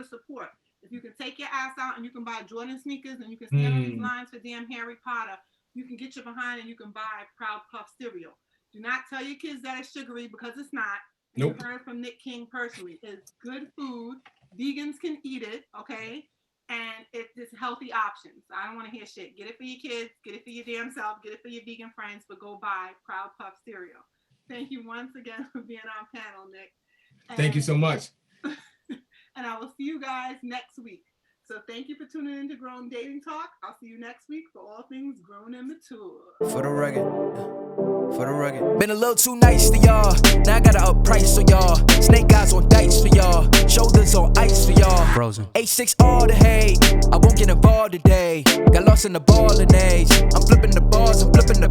support. If you can take your ass out and you can buy Jordan sneakers and you can stand on these lines for damn Harry Potter, you can get your behind and you can buy Proud Puff Cereal. Do not tell your kids that it's sugary because it's not. Nope. You heard from Nic King personally. It's good food. Vegans can eat it, okay? And it's healthy options. I don't want to hear shit. Get it for your kids, get it for your damn self, get it for your vegan friends, but go buy Proud Puff Cereal. Thank you once again for being on panel, Nic. Thank you so much. And I will see you guys next week. So thank you for tuning in to Grown Dating Talk. I'll see you next week for all things grown and mature. For the record. Been a little too nice to y'all. Now I gotta up price for y'all. Snake eyes on dice for y'all. Shoulders on ice for y'all. Frozen. A6 all the hate. I won't get involved today. Got lost in the ball and age. I'm flipping the bars. I'm flipping the.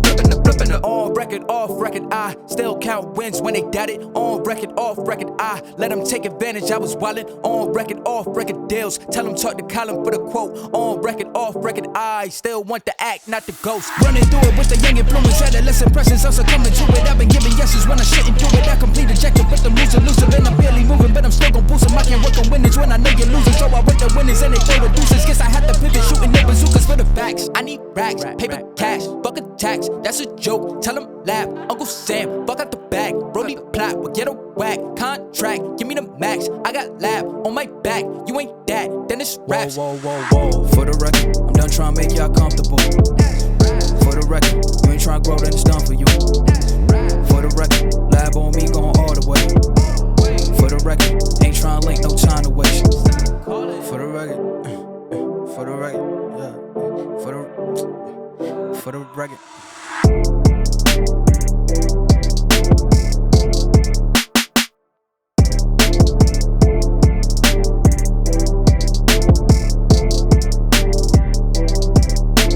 On record, off record. I still count wins when they doubt it. On record, off record. I let them take advantage. I was wildin'. On record, off record deals. Tell them talk to Colin for the quote. On record, off record. I still want the act, not the ghost. Running through it with the young influence. Adolescent presence. I'm succumbing to it. I've been giving yeses when I shouldn't do it. I complete ejected with them losing. And I'm barely moving, but I'm still gon' boost them. I can't work on winners when I know you're losing. So I work the winners and they play the deuces. Guess I have to pivot, shooting the bazookas for the facts. I need racks, paper cash, buck attacks. That's a joke, tell them laugh. Uncle Sam, buck out the bag. Brody plot, but get a whack. Contract, give me the max. I got lab on my back. You ain't that, then it's raps. Whoa. For the record, I'm done trying to make y'all comfortable. For the record, you ain't trying to grow, then it's done for you. For the record, lab on me going all the way. For the record, ain't trying to link, no time to waste. For the record, yeah. For the record.